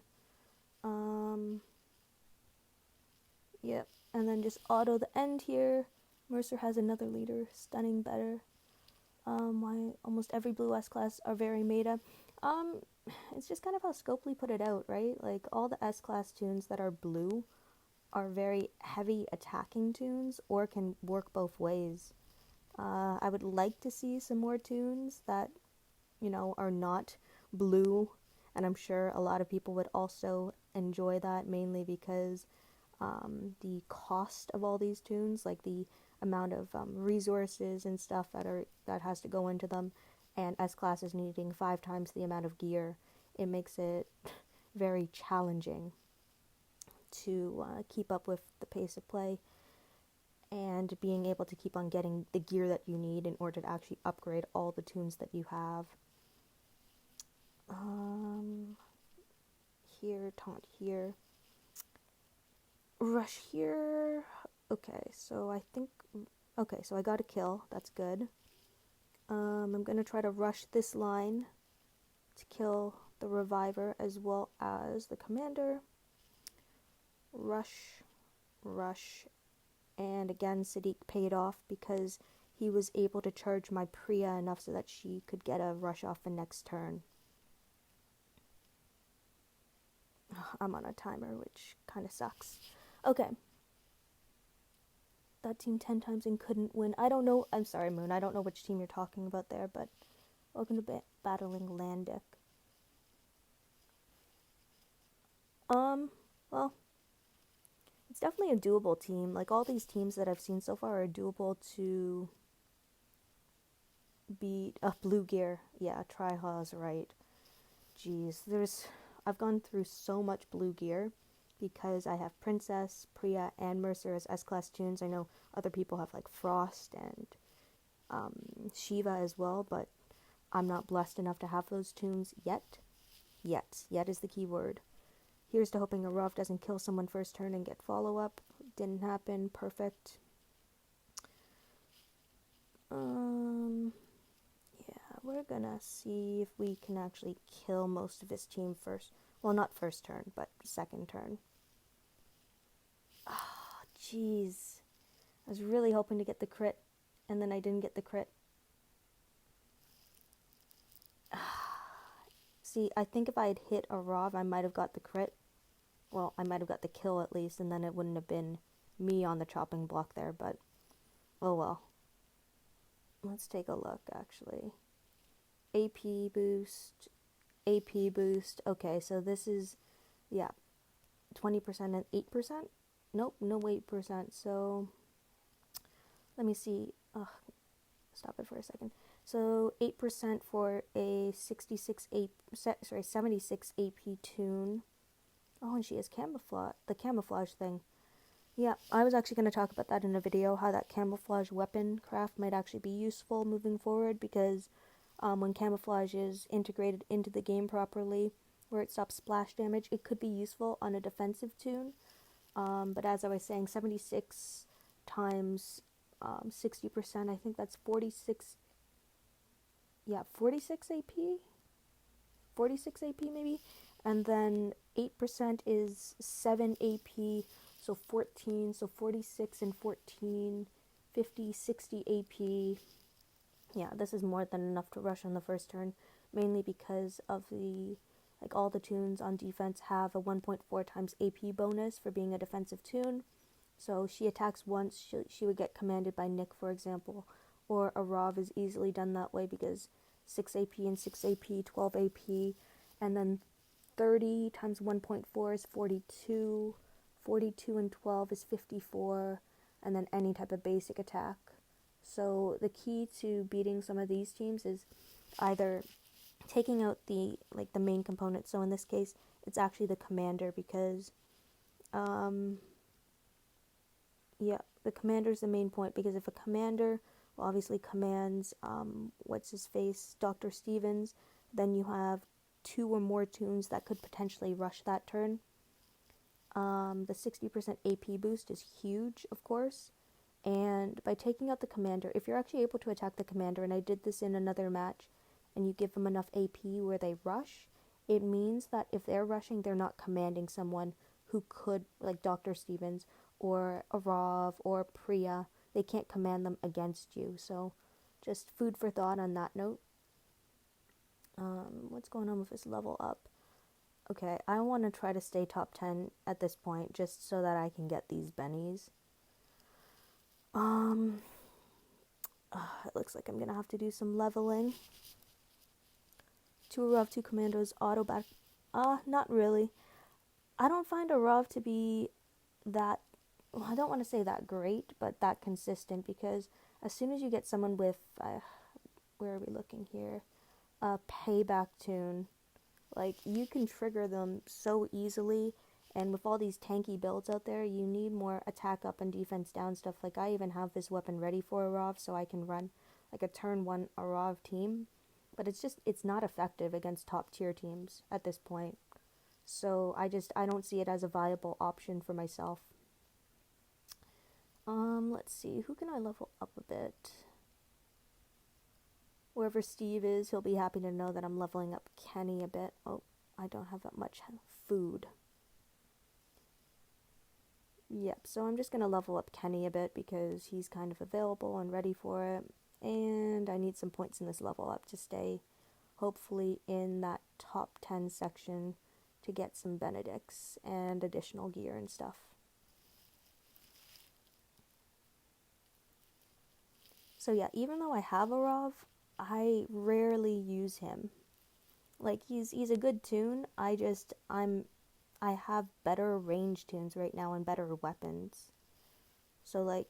Yep. And then just auto the end here. Mercer has another leader. Stunning better. Why almost every blue S-class are very meta. It's just kind of how Scopely put it out, right? Like, all the S-class tunes that are blue are very heavy attacking tunes, or can work both ways. I would like to see some more tunes that, are not blue, and I'm sure a lot of people would also enjoy that, mainly because the cost of all these tunes, like the amount of resources and stuff that has to go into them, and S-class is needing 5 times the amount of gear, it makes it very challenging to keep up with the pace of play and being able to keep on getting the gear that you need in order to actually upgrade all the tunes that you have. Here, taunt here. Rush here. Okay, so I got a kill. That's good. I'm going to try to rush this line to kill the reviver as well as the commander. Rush, rush, and again Sadiq paid off because he was able to charge my Priya enough so that she could get a rush off the next turn. I'm on a timer, which kind of sucks. Okay. That team 10 times and couldn't win. I don't know. I'm sorry, Moon. I don't know which team you're talking about there, but welcome to battling Landic. Well, it's definitely a doable team. Like, all these teams that I've seen so far are doable to beat. Blue gear. Yeah, Triha's right. Jeez, I've gone through so much blue gear because I have Princess, Priya, and Mercer as S-class tunes. I know other people have like Frost and Shiva as well, but I'm not blessed enough to have those tunes yet. Yet is the key word. Here's to hoping Arav doesn't kill someone first turn and get follow-up. Didn't happen. Perfect. Yeah, we're gonna see if we can actually kill most of his team first. Well, not first turn, but second turn. Ah, jeez. I was really hoping to get the crit, and then I didn't get the crit. See, I think if I had hit a Rov, I might have got the crit. Well, I might have got the kill at least, and then it wouldn't have been me on the chopping block there, but oh well. Let's take a look, actually. AP boost, AP boost. Okay, so this is, yeah, 20% and 8%? Nope, no 8%. So, let me see. Ugh, stop it for a second. So, 8% for a 76 AP tune. Oh, and she has camouflage, the camouflage thing. Yeah, I was actually going to talk about that in a video, how that camouflage weapon craft might actually be useful moving forward, because when camouflage is integrated into the game properly, where it stops splash damage, it could be useful on a defensive tune. But as I was saying, 76 times 60%, I think that's 46, yeah, 46 AP? 46 AP maybe? And then 8% is 7 AP, so 14, so 46 and 14, 50, 60 AP. Yeah, this is more than enough to rush on the first turn, mainly because of the, like, all the tunes on defense have a 1.4 times AP bonus for being a defensive tune. So she attacks once, she would get commanded by Nick, for example, or a Rov is easily done that way because 6 AP and 6 AP, 12 AP, and then 30 times 1.4 is 42, 42 and 12 is 54, and then any type of basic attack. So the key to beating some of these teams is either taking out the main component. So in this case, it's actually the commander, because yeah, the commander is the main point, because if a commander obviously commands what's his face, Dr. Stevens, then you have 2 or more tunes that could potentially rush that turn. The 60% AP boost is huge, of course, and by taking out the commander, if you're actually able to attack the commander, and I did this in another match, and you give them enough AP where they rush, it means that if they're rushing, they're not commanding someone who could, like Dr. Stevens, or Arav, or Priya. They can't command them against you, so just food for thought on that note. What's going on with this level up? Okay, I want to try to stay top 10 at this point, just so that I can get these bennies. It looks like I'm gonna have to do some leveling. 2 Arav, 2 Commandos, auto back. Not really. I don't find Arav to be that, well, I don't want to say that great, but that consistent, because as soon as you get someone with, where are we looking here? A payback tune, like, you can trigger them so easily, and with all these tanky builds out there, you need more attack up and defense down stuff. Like, I even have this weapon ready for Arav, so I can run, like, a turn 1 Arav team, but it's not effective against top tier teams at this point. So I don't see it as a viable option for myself. Let's see, who can I level up a bit? Wherever Steve is, he'll be happy to know that I'm leveling up Kenny a bit. Oh, I don't have that much food. Yep, so I'm just going to level up Kenny a bit because he's kind of available and ready for it. And I need some points in this level up to stay, hopefully, in that top 10 section to get some Benedicts and additional gear and stuff. So yeah, even though I have a Rav, I rarely use him. Like, he's a good tune. I have better range tunes right now and better weapons. So like,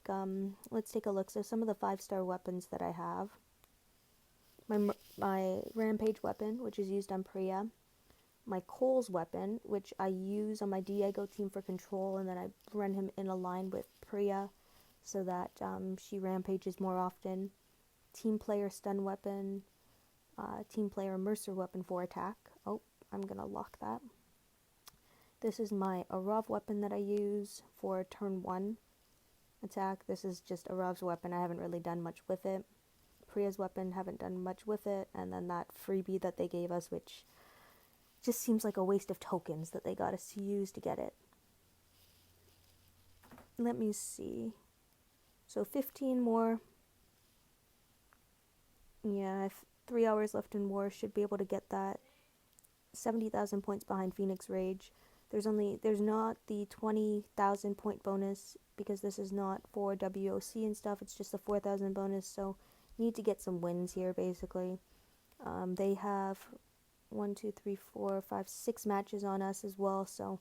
let's take a look. So some of the 5-star weapons that I have. My Rampage weapon, which is used on Priya. My Cole's weapon, which I use on my Diego team for control, and then I run him in a line with Priya so that she rampages more often. Team player stun weapon. Team player Mercer weapon for attack. Oh, I'm gonna lock that. This is my Arav weapon that I use for turn 1 attack. This is just Arav's weapon. I haven't really done much with it. Priya's weapon, haven't done much with it, and then that freebie that they gave us, which just seems like a waste of tokens that they got us to use to get it. Let me see. So 15 more. Yeah, I have 3 hours left in war. Should be able to get that. 70,000 points behind Phoenix Rage. There's not the 20,000 point bonus because this is not for WOC and stuff. It's just a 4,000 bonus. So need to get some wins here basically. They have 1, 2, 3, 4, 5, 6 matches on us as well. So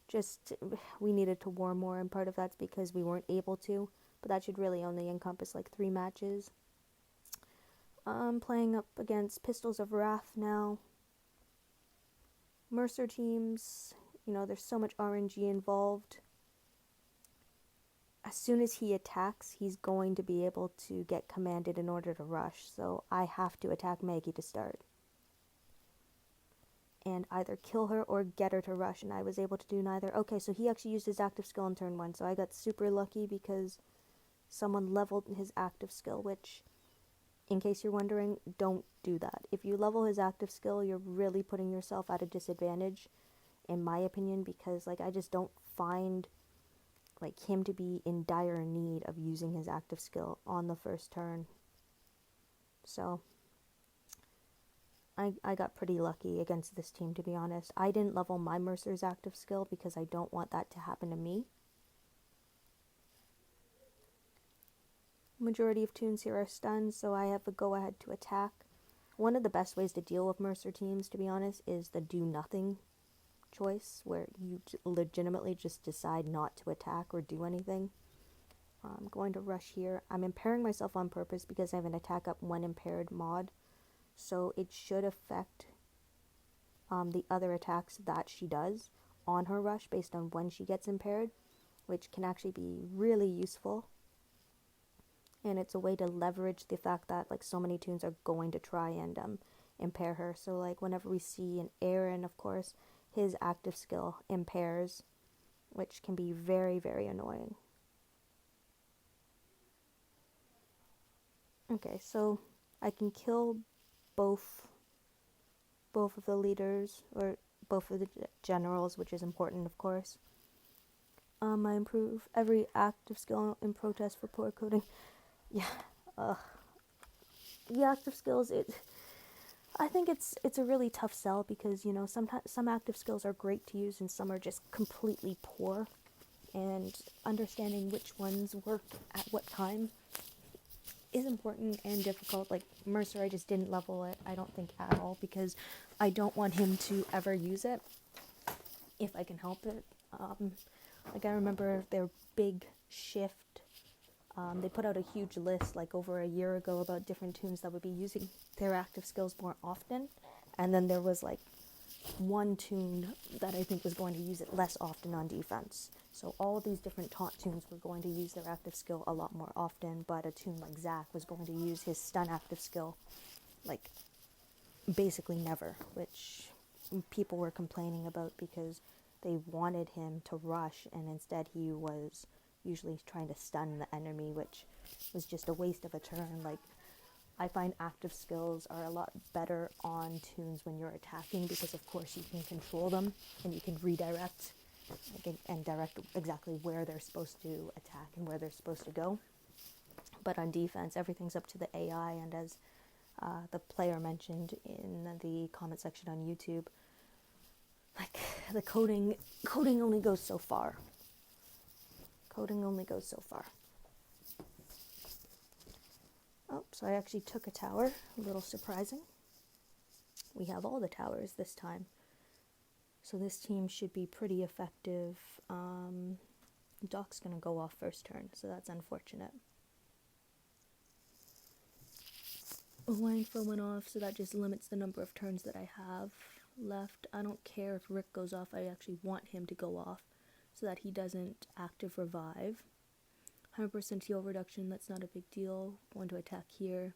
just we needed to war more, and part of that's because we weren't able to. But that should really only encompass like 3 matches. I'm playing up against Pistols of Wrath now. Mercer teams, there's so much RNG involved. As soon as he attacks, he's going to be able to get commanded in order to rush. So I have to attack Maggie to start. And either kill her or get her to rush, and I was able to do neither. Okay, so he actually used his active skill in turn 1, so I got super lucky because someone leveled his active skill, which, in case you're wondering, don't do that. If you level his active skill, you're really putting yourself at a disadvantage, in my opinion, because I just don't find him to be in dire need of using his active skill on the first turn. So I got pretty lucky against this team, to be honest. I didn't level my Mercer's active skill because I don't want that to happen to me. Majority of tunes here are stunned, so I have a go-ahead to attack. One of the best ways to deal with Mercer teams, to be honest, is the do-nothing choice, where you legitimately just decide not to attack or do anything. I'm going to rush here. I'm impairing myself on purpose because I have an attack up when impaired mod, so it should affect the other attacks that she does on her rush based on when she gets impaired, which can actually be really useful. And it's a way to leverage the fact that so many tunes are going to try and impair her. So whenever we see an Aaron, of course, his active skill impairs, which can be very, very annoying. Okay, so I can kill both of the leaders, or both of the generals, which is important, of course. I improve every active skill in protest for poor coding. Yeah, the active skills, I think it's a really tough sell because, sometimes some active skills are great to use and some are just completely poor, and understanding which ones work at what time is important and difficult. Mercer, I just didn't level it, I don't think, at all, because I don't want him to ever use it if I can help it. I remember their big shift. They put out a huge list over a year ago about different tunes that would be using their active skills more often, and then there was one tune that I think was going to use it less often on defense. So all of these different taunt tunes were going to use their active skill a lot more often, but a tune like Zac was going to use his stun active skill basically never, which people were complaining about because they wanted him to rush, and instead he was usually trying to stun the enemy, which was just a waste of a turn. I find active skills are a lot better on tunes when you're attacking because, of course, you can control them and you can redirect and direct exactly where they're supposed to attack and where they're supposed to go. But on defense, everything's up to the AI, and as the player mentioned in the comment section on YouTube, the coding only goes so far. Coding only goes so far. Oh, so I actually took a tower. A little surprising. We have all the towers this time. So this team should be pretty effective. Doc's going to go off first turn, so that's unfortunate. Langford went off, so that just limits the number of turns that I have left. I don't care if Rick goes off. I actually want him to go off so that he doesn't active revive. 100% heal reduction, that's not a big deal. Going to attack here.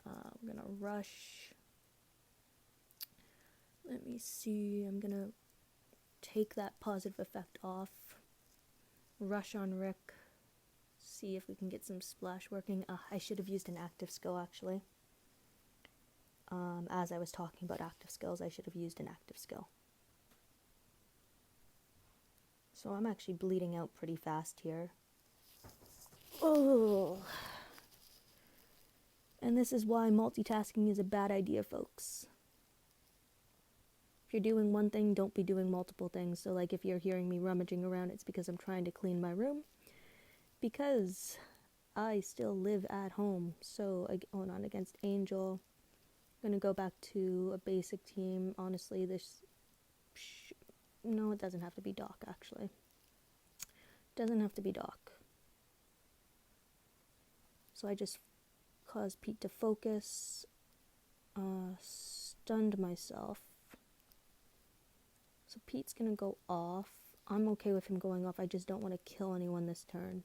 I'm going to rush. Let me see. I'm going to take that positive effect off. Rush on Rick. see if we can get some splash working. I should have used an active skill, actually. As I was talking about active skills, I should have used an active skill. So I'm actually bleeding out pretty fast here. Oh. And this is why multitasking is a bad idea, folks. If you're doing one thing, don't be doing multiple things. So like if you're hearing me rummaging around, it's because I'm trying to clean my room. Because I still live at home. So going on against Angel. I'm going to go back to a basic team. Honestly, no, it doesn't have to be Doc, actually. Doesn't have to be Doc. So I just caused Pete to focus. Stunned myself. So Pete's going to go off. I'm okay with him going off. I just don't want to kill anyone this turn.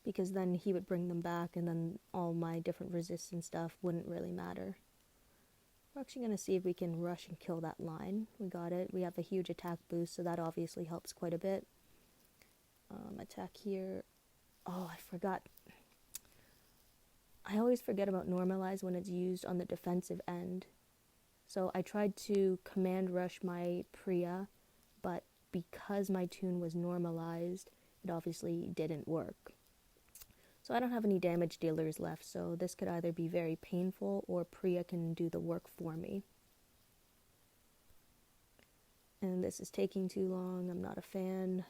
Because then he would bring them back and then all my different resists and stuff wouldn't really matter. We're actually going to see if we can rush and kill that line. We got it. We have a huge attack boost, so that obviously helps quite a bit. Attack here. Oh, I forgot. I always forget about normalize when it's used on the defensive end. So I tried to command rush my Priya, but because my tune was normalized, it obviously didn't work. So I don't have any damage dealers left, so this could either be very painful or Priya can do the work for me. And this is taking too long. I'm not a fan.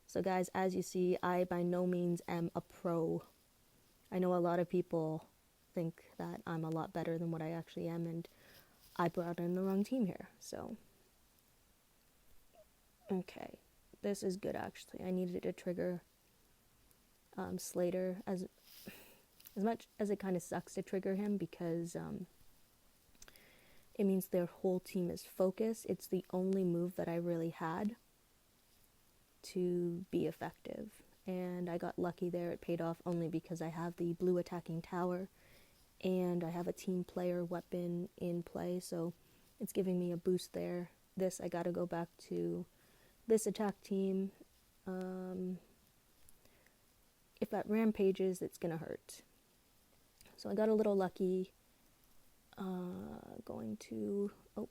So guys, as you see, I by no means am a pro. I know a lot of people think that I'm a lot better than what I actually am, and I brought in the wrong team here, so. Okay, this is good actually. I needed to trigger Slater as much as it kind of sucks to trigger him because it means their whole team is focused. It's the only move that I really had to be effective, and I got lucky there. It paid off only because I have the blue attacking tower and I have a team player weapon in play, so it's giving me a boost there. This I gotta go back to this attack team. If that rampages, it's gonna hurt. So I got a little lucky. Going to... Oh,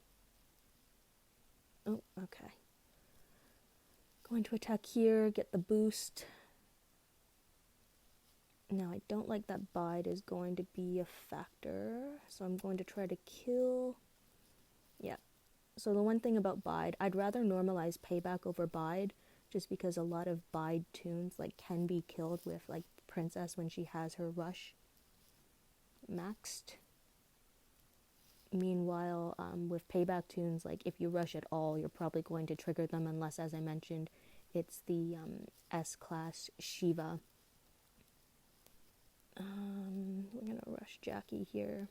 okay. Going to attack here, get the boost. Now, I don't like that bide is going to be a factor, so I'm going to try to kill... Yeah. So the one thing about bide, I'd rather normalize payback over bide, just because a lot of bide tunes like can be killed with like Princess when she has her rush maxed. Meanwhile, with payback tunes, like if you rush at all, you're probably going to trigger them unless, as I mentioned, it's the S-class Shiva. We're gonna rush Jackie here.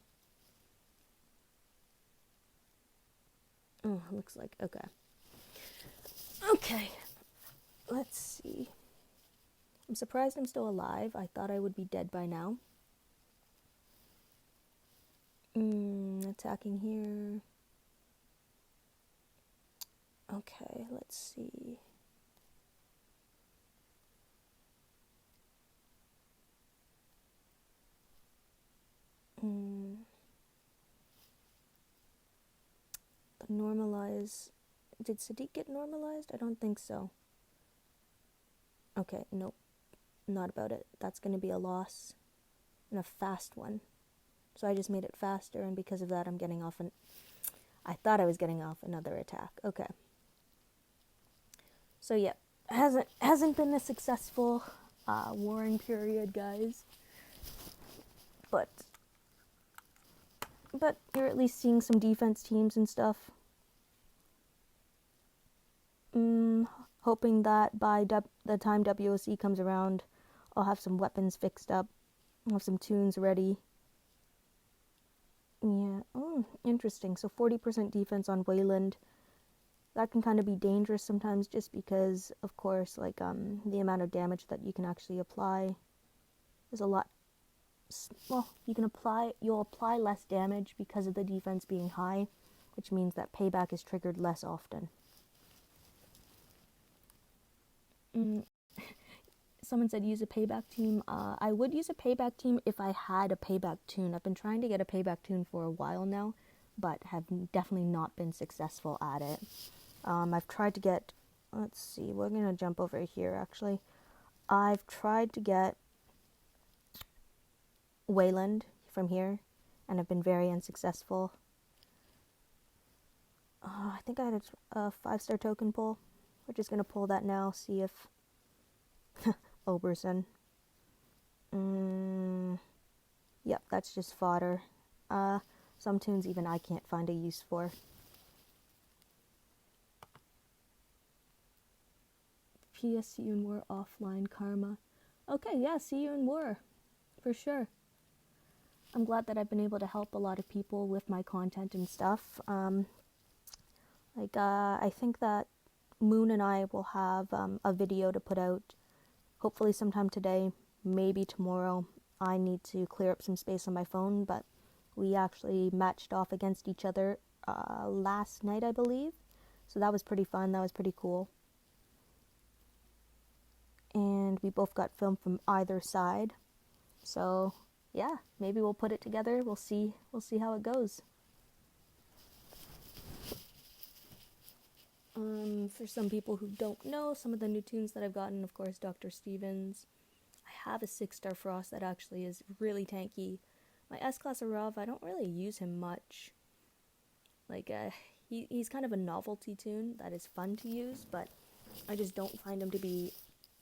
Oh, looks like, okay. Okay. Let's see. I'm surprised I'm still alive. I thought I would be dead by now. Attacking here. Okay, let's see. The normalize. Did Sadiq get normalized? I don't think so. Okay, nope. Not about it. That's going to be a loss. And a fast one. So I just made it faster, and because of that I'm getting off I thought I was getting off another attack. Okay. So yeah, hasn't been a successful warring period, guys. But you're at least seeing some defense teams and stuff. Hoping that by the time WOC comes around, I'll have some weapons fixed up. I'll have some tunes ready. Yeah, interesting. So 40% defense on Wayland. That can kind of be dangerous sometimes just because, of course, like, the amount of damage that you can actually apply is a lot. Well, you'll apply less damage because of the defense being high, which means that payback is triggered less often. Someone said use a payback team. I would use a payback team if I had a payback tune. I've been trying to get a payback tune for a while now, but have definitely not been successful at it. I've tried to get, let's see, we're going to jump over here actually. I've tried to get Wayland from here, and I've been very unsuccessful. I think I had a 5-star token pull. We're just going to pull that now, see if Oberson. Yep, that's just fodder. Some tunes even I can't find a use for. PS, see you in war offline, Karma. Okay, yeah, see you in war. For sure. I'm glad that I've been able to help a lot of people with my content and stuff. I think that Moon and I will have a video to put out hopefully sometime today, maybe tomorrow. I need to clear up some space on my phone, but we actually matched off against each other last night, I believe. So that was pretty fun. That was pretty cool. And we both got film from either side. So yeah, maybe we'll put it together. We'll see how it goes. For some people who don't know, some of the new tunes that I've gotten, of course, Dr. Stevens. I have a 6-star Frost that actually is really tanky. My S-Class Arav, I don't really use him much. He's kind of a novelty tune that is fun to use, but I just don't find him to be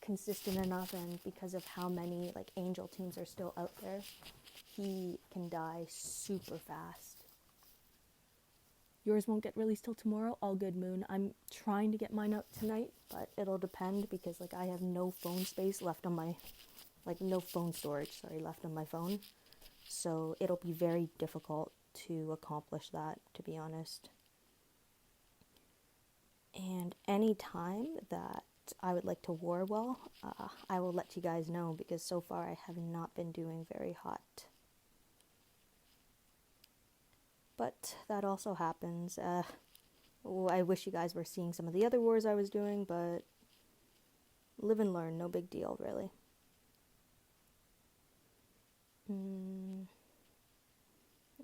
consistent enough, and because of how many angel tunes are still out there, he can die super fast. Yours won't get released till tomorrow. All good, Moon. I'm trying to get mine out tonight, but it'll depend because I have no phone space left on my no phone storage, left on my phone. So it'll be very difficult to accomplish that, to be honest. And any time that I would like to war well, I will let you guys know, because so far I have not been doing very hot. But that also happens. I wish you guys were seeing some of the other wars I was doing, but live and learn, no big deal, really.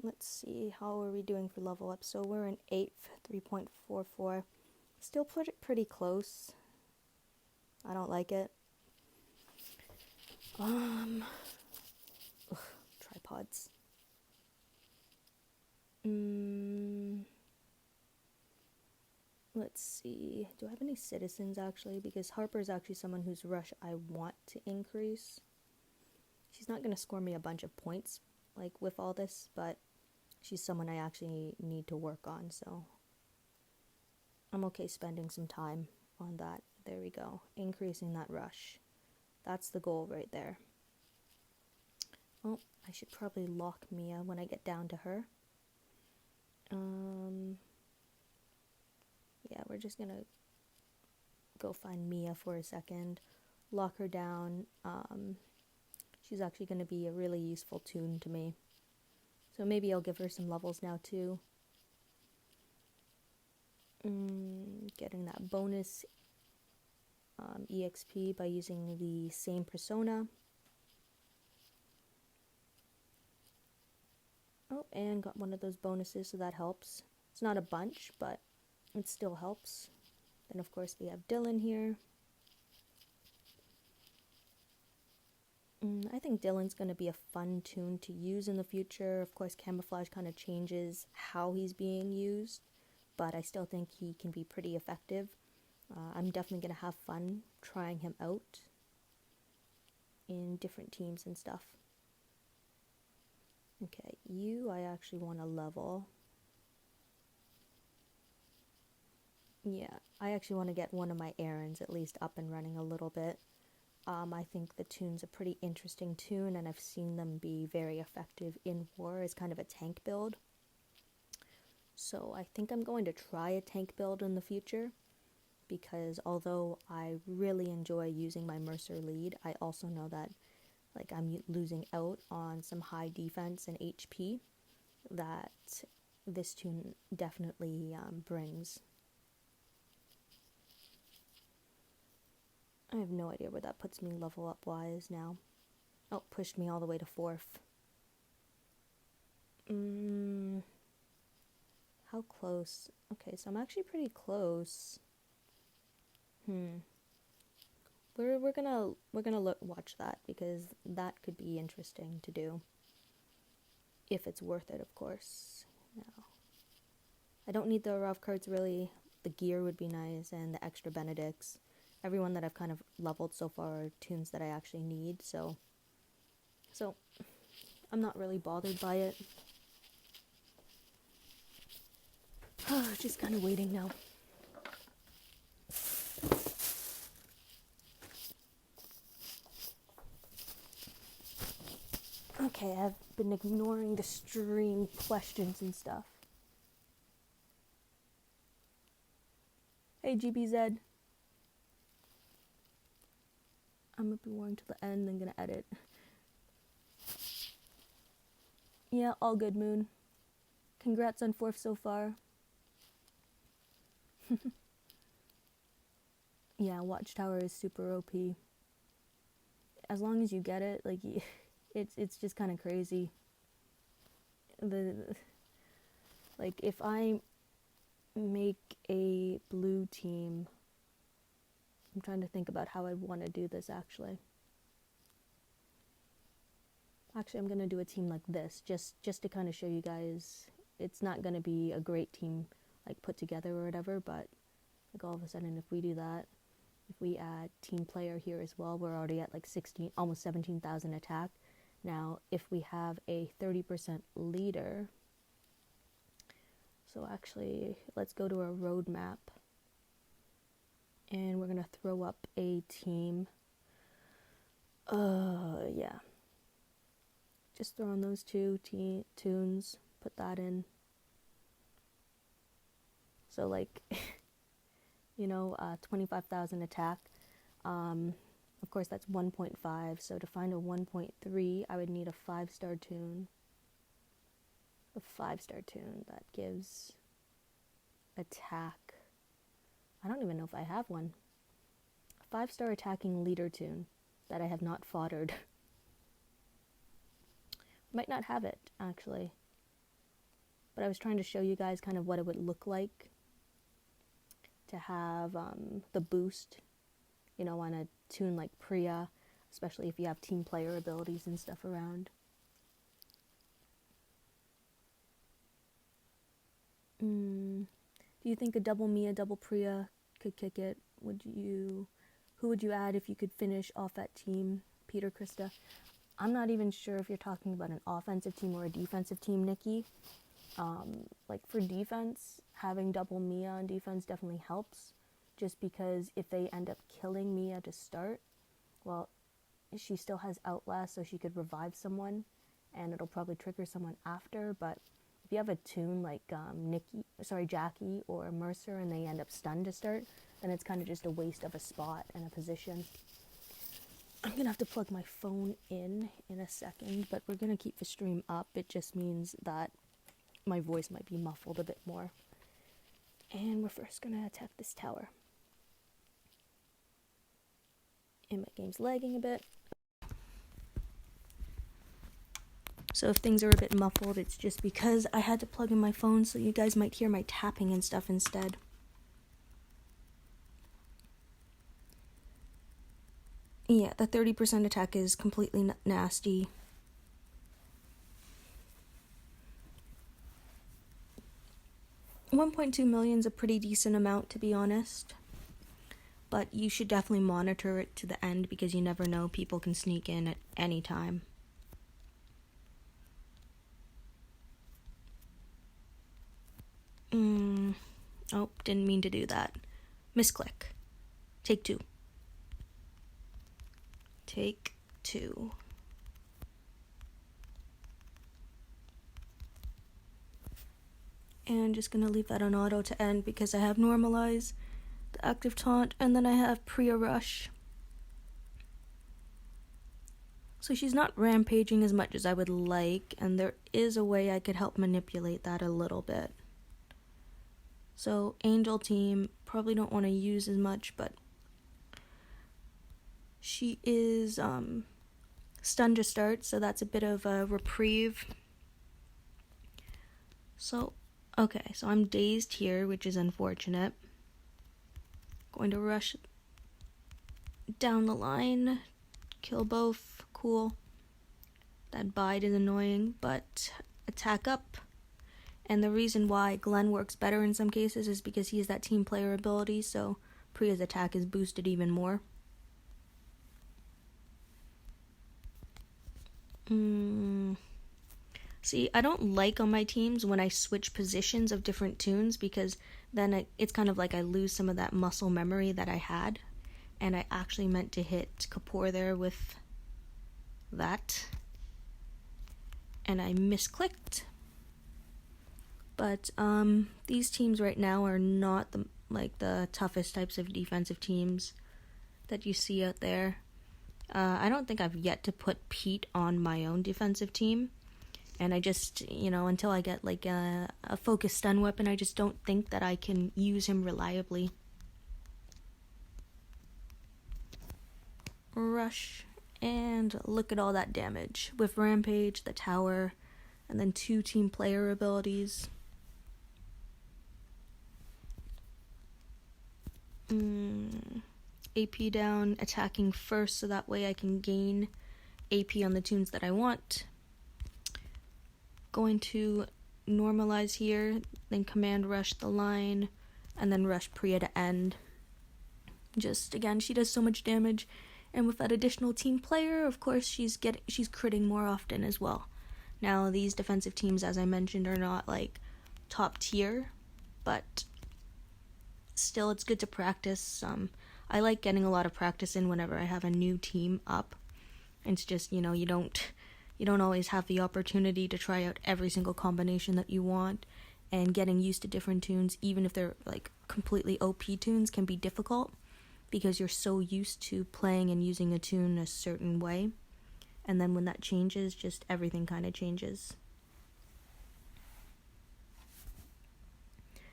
Let's see, how are we doing for level up? So we're in 8th, 3.44. Still pretty close. I don't like it. Tripods. Let's see. Do I have any citizens, actually? Because Harper's actually someone whose rush I want to increase. She's not going to score me a bunch of points, with all this, but she's someone I actually need to work on, so I'm okay spending some time on that. There we go. Increasing that rush. That's the goal right there. Oh, I should probably lock Mia when I get down to her. Yeah, we're just gonna go find Mia for a second, lock her down. She's actually gonna be a really useful tune to me. So maybe I'll give her some levels now too. Getting that bonus EXP by using the same persona. Oh, and got one of those bonuses, so that helps. It's not a bunch, but it still helps. Then of course we have Dylan here. I think Dylan's going to be a fun tune to use in the future. Of course, camouflage kind of changes how he's being used, but I still think he can be pretty effective. I'm definitely going to have fun trying him out in different teams and stuff. Okay, you I actually want to level. Yeah, I actually want to get one of my errands at least up and running a little bit. I think the tune's a pretty interesting tune, and I've seen them be very effective in war as kind of a tank build. So I think I'm going to try a tank build in the future, because although I really enjoy using my Mercer lead, I also know that I'm losing out on some high defense and HP that this tune definitely brings. I have no idea where that puts me level up wise now. Oh, pushed me all the way to 4th. How close? Okay, so I'm actually pretty close. We're gonna watch that, because that could be interesting to do. If it's worth it, of course. Now, I don't need the rough cards really. The gear would be nice, and the extra Benedicts. Everyone that I've kind of leveled so far are tunes that I actually need, so I'm not really bothered by it. Just kind of waiting now. Okay, I've been ignoring the stream questions and stuff. Hey, GBZ. I'm gonna be warring to the end, then gonna edit. Yeah, all good, Moon. Congrats on 4th so far. Yeah, Watchtower is super OP. As long as you get it, like, it's just kind of crazy. Like, if I make a blue team, I'm trying to think about how I want to do this, actually. Actually, I'm going to do a team like this, just to kind of show you guys. It's not going to be a great team, like, put together or whatever, but, like, all of a sudden, if we do that, if we add team player here as well, we're already at, like, 16, almost 17,000 attack. Now, if we have a 30% leader, so actually, let's go to our roadmap, and we're going to throw up a team. Yeah. Just throw on those two tunes, put that in. So, like, 25,000 attack. Of course, that's 1.5. So to find a 1.3, I would need a 5-star tune. A 5-star tune that gives attack. I don't even know if I have one. A 5-star attacking leader tune that I have not foddered. Might not have it, actually. But I was trying to show you guys kind of what it would look like to have the boost, on a tune like Priya, especially if you have team player abilities and stuff around. Do you think a double Mia, double Priya could kick it? Who would you add if you could finish off that team, Peter Krista? I'm not even sure if you're talking about an offensive team or a defensive team, Nikki. Like, for defense, having double Mia on defense definitely helps, just because if they end up killing Mia to start, well, she still has Outlast, so she could revive someone, and it'll probably trigger someone after. But if you have a tune like Jackie or Mercer, and they end up stunned to start, then it's kind of just a waste of a spot and a position. I'm going to have to plug my phone in a second, but we're going to keep the stream up. It just means that my voice might be muffled a bit more. And we're first going to attack this tower. And my game's lagging a bit. So if things are a bit muffled, it's just because I had to plug in my phone, so you guys might hear my tapping and stuff instead. Yeah, the 30% attack is completely nasty. $1.2 million is a pretty decent amount, to be honest. But you should definitely monitor it to the end, because you never know, people can sneak in at any time. Oh, didn't mean to do that. Misclick. Take 2. Take 2. And just gonna leave that on auto to end, because I have Normalize, the active taunt, and then I have Priya Rush. So she's not rampaging as much as I would like, and there is a way I could help manipulate that a little bit. So Angel team, probably don't want to use as much, but She is stunned to start, so that's a bit of a reprieve. So, okay, so I'm dazed here, which is unfortunate. Going to rush down the line, kill both, cool. That bide is annoying, but attack up. And the reason why Glenn works better in some cases is because he has that team player ability, so Priya's attack is boosted even more. See, I don't like on my teams when I switch positions of different tunes, because then it's kind of like I lose some of that muscle memory that I had. And I actually meant to hit Kapoor there with that. And I misclicked. But these teams right now are not the toughest types of defensive teams that you see out there. I don't think I've yet to put Pete on my own defensive team. And I just, until I get like a focused stun weapon, I just don't think that I can use him reliably. Rush, and look at all that damage. With Rampage, the tower, and then 2 team player abilities. AP down, attacking first, so that way I can gain AP on the tunes that I want. Going to normalize here, then command rush the line, and then rush Priya to end. Just, again, she does so much damage, and with that additional team player, of course, she's critting more often as well. Now, these defensive teams, as I mentioned, are not, like, top tier, but still, it's good to practice. I like getting a lot of practice in whenever I have a new team up. It's just, you don't always have the opportunity to try out every single combination that you want, and getting used to different tunes, even if they're like completely OP tunes, can be difficult because you're so used to playing and using a tune a certain way, and then when that changes, just everything kind of changes.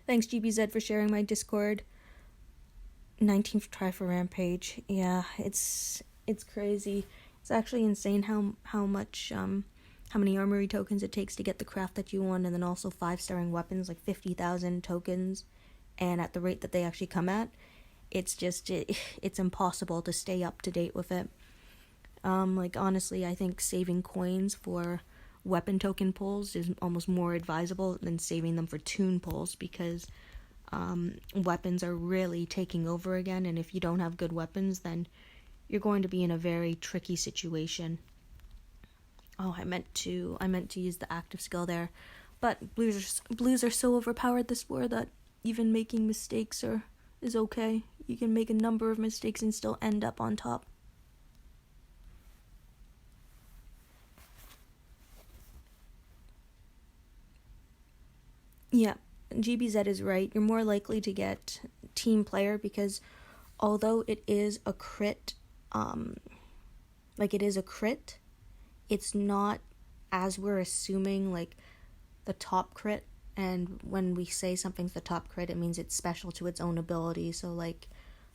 Thanks GBZ for sharing my Discord. 19th try for Rampage. Yeah, it's crazy. It's actually insane how much how many armory tokens it takes to get the craft that you want, and then also 5-starring weapons, like 50,000 tokens, and at the rate that they actually come at, it's impossible to stay up to date with it. Like, honestly, I think saving coins for weapon token pulls is almost more advisable than saving them for tune pulls, because weapons are really taking over again, and if you don't have good weapons, then you're going to be in a very tricky situation. Oh, I meant to use the active skill there, but blues are so overpowered this war that even making mistakes is okay. You can make a number of mistakes and still end up on top. Yeah, GBZ is right. You're more likely to get team player because although it is a crit, it's not, as we're assuming, like the top crit. And when we say something's the top crit, it means it's special to its own ability. So like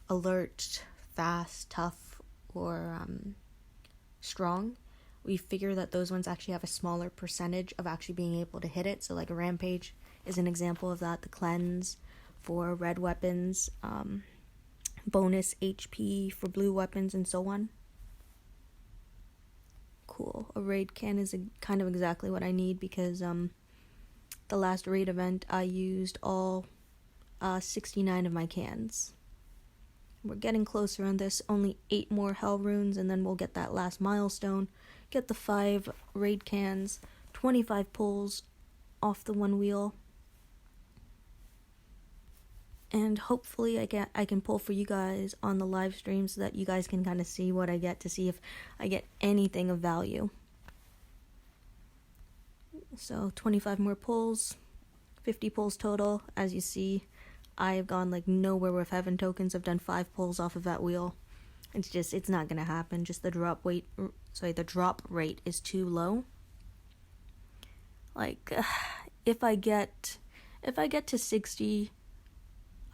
alert, fast, tough, or strong. We figure that those ones actually have a smaller percentage of actually being able to hit it. So like a Rampage is an example of that. The cleanse for red weapons, bonus HP for blue weapons, and so on. Cool. A raid can is kind of exactly what I need because the last raid event I used all 69 of my cans. We're getting closer on this. Only 8 more hell runes, and then we'll get that last milestone. Get the 5 raid cans, 25 pulls off the one wheel. And hopefully I can pull for you guys on the live stream so that you guys can kind of see what I get, to see if I get anything of value. So 25 more pulls, 50 pulls total. As you see, I've gone like nowhere with heaven tokens. I've done 5 pulls off of that wheel. It's not gonna happen. Just the drop rate is too low. Like, if I get to 60,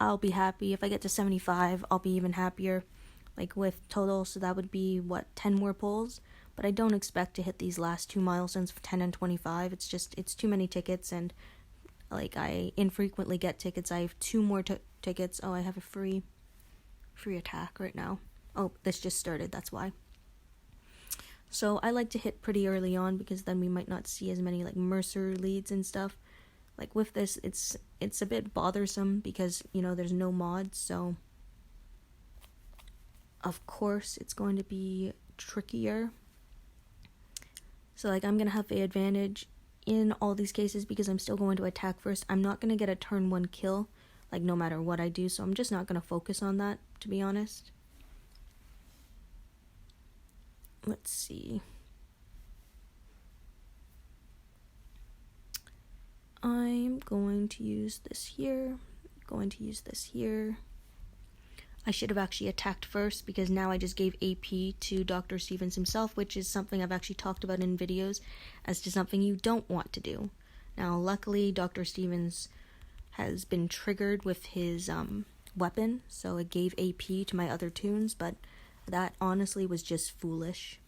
I'll be happy. If I get to 75, I'll be even happier. like with total, so that would be, 10 more pulls? But I don't expect to hit these last 2 milestones for 10 and 25. It's just, it's too many tickets, and like I infrequently get tickets. I have 2 more tickets. Oh, I have a free attack right now. Oh, this just started, that's why. So I like to hit pretty early on, because then we might not see as many like Mercer leads and stuff. Like with this, it's a bit bothersome because, there's no mods, so of course it's going to be trickier. So like I'm going to have the advantage in all these cases because I'm still going to attack first. I'm not going to get a turn 1 kill, like no matter what I do, so I'm just not going to focus on that, to be honest. Let's see. I'm going to use this here. I should have actually attacked first, because now I just gave AP to Dr. Stevens himself, which is something I've actually talked about in videos as to something you don't want to do. Now, luckily, Dr. Stevens has been triggered with his weapon, so it gave AP to my other tunes, but that honestly was just foolish.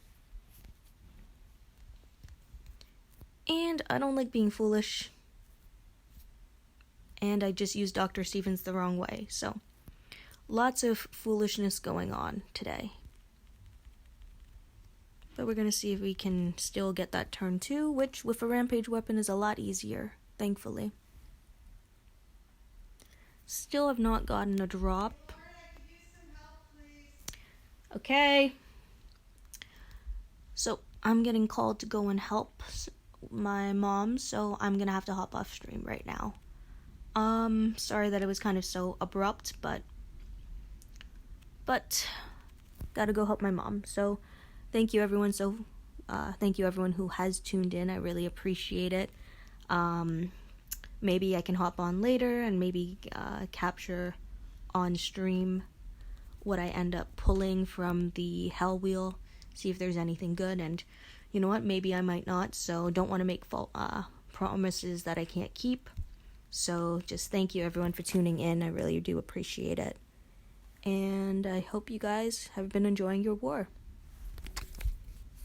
And I don't like being foolish, and I just used Dr. Stevens the wrong way, so lots of foolishness going on today. But we're going to see if we can still get that turn 2, which with a rampage weapon is a lot easier, thankfully. Still have not gotten a drop. Okay. So I'm getting called to go and help my mom, so I'm going to have to hop off stream right now. Sorry that it was kind of so abrupt, but gotta go help my mom. So thank you everyone who has tuned in. I really appreciate it. Maybe I can hop on later and maybe capture on stream what I end up pulling from the Hell Wheel, see if there's anything good, and you know what, maybe I might not, so don't want to make promises that I can't keep. So just thank you everyone for tuning in. I really do appreciate it. And I hope you guys have been enjoying your war.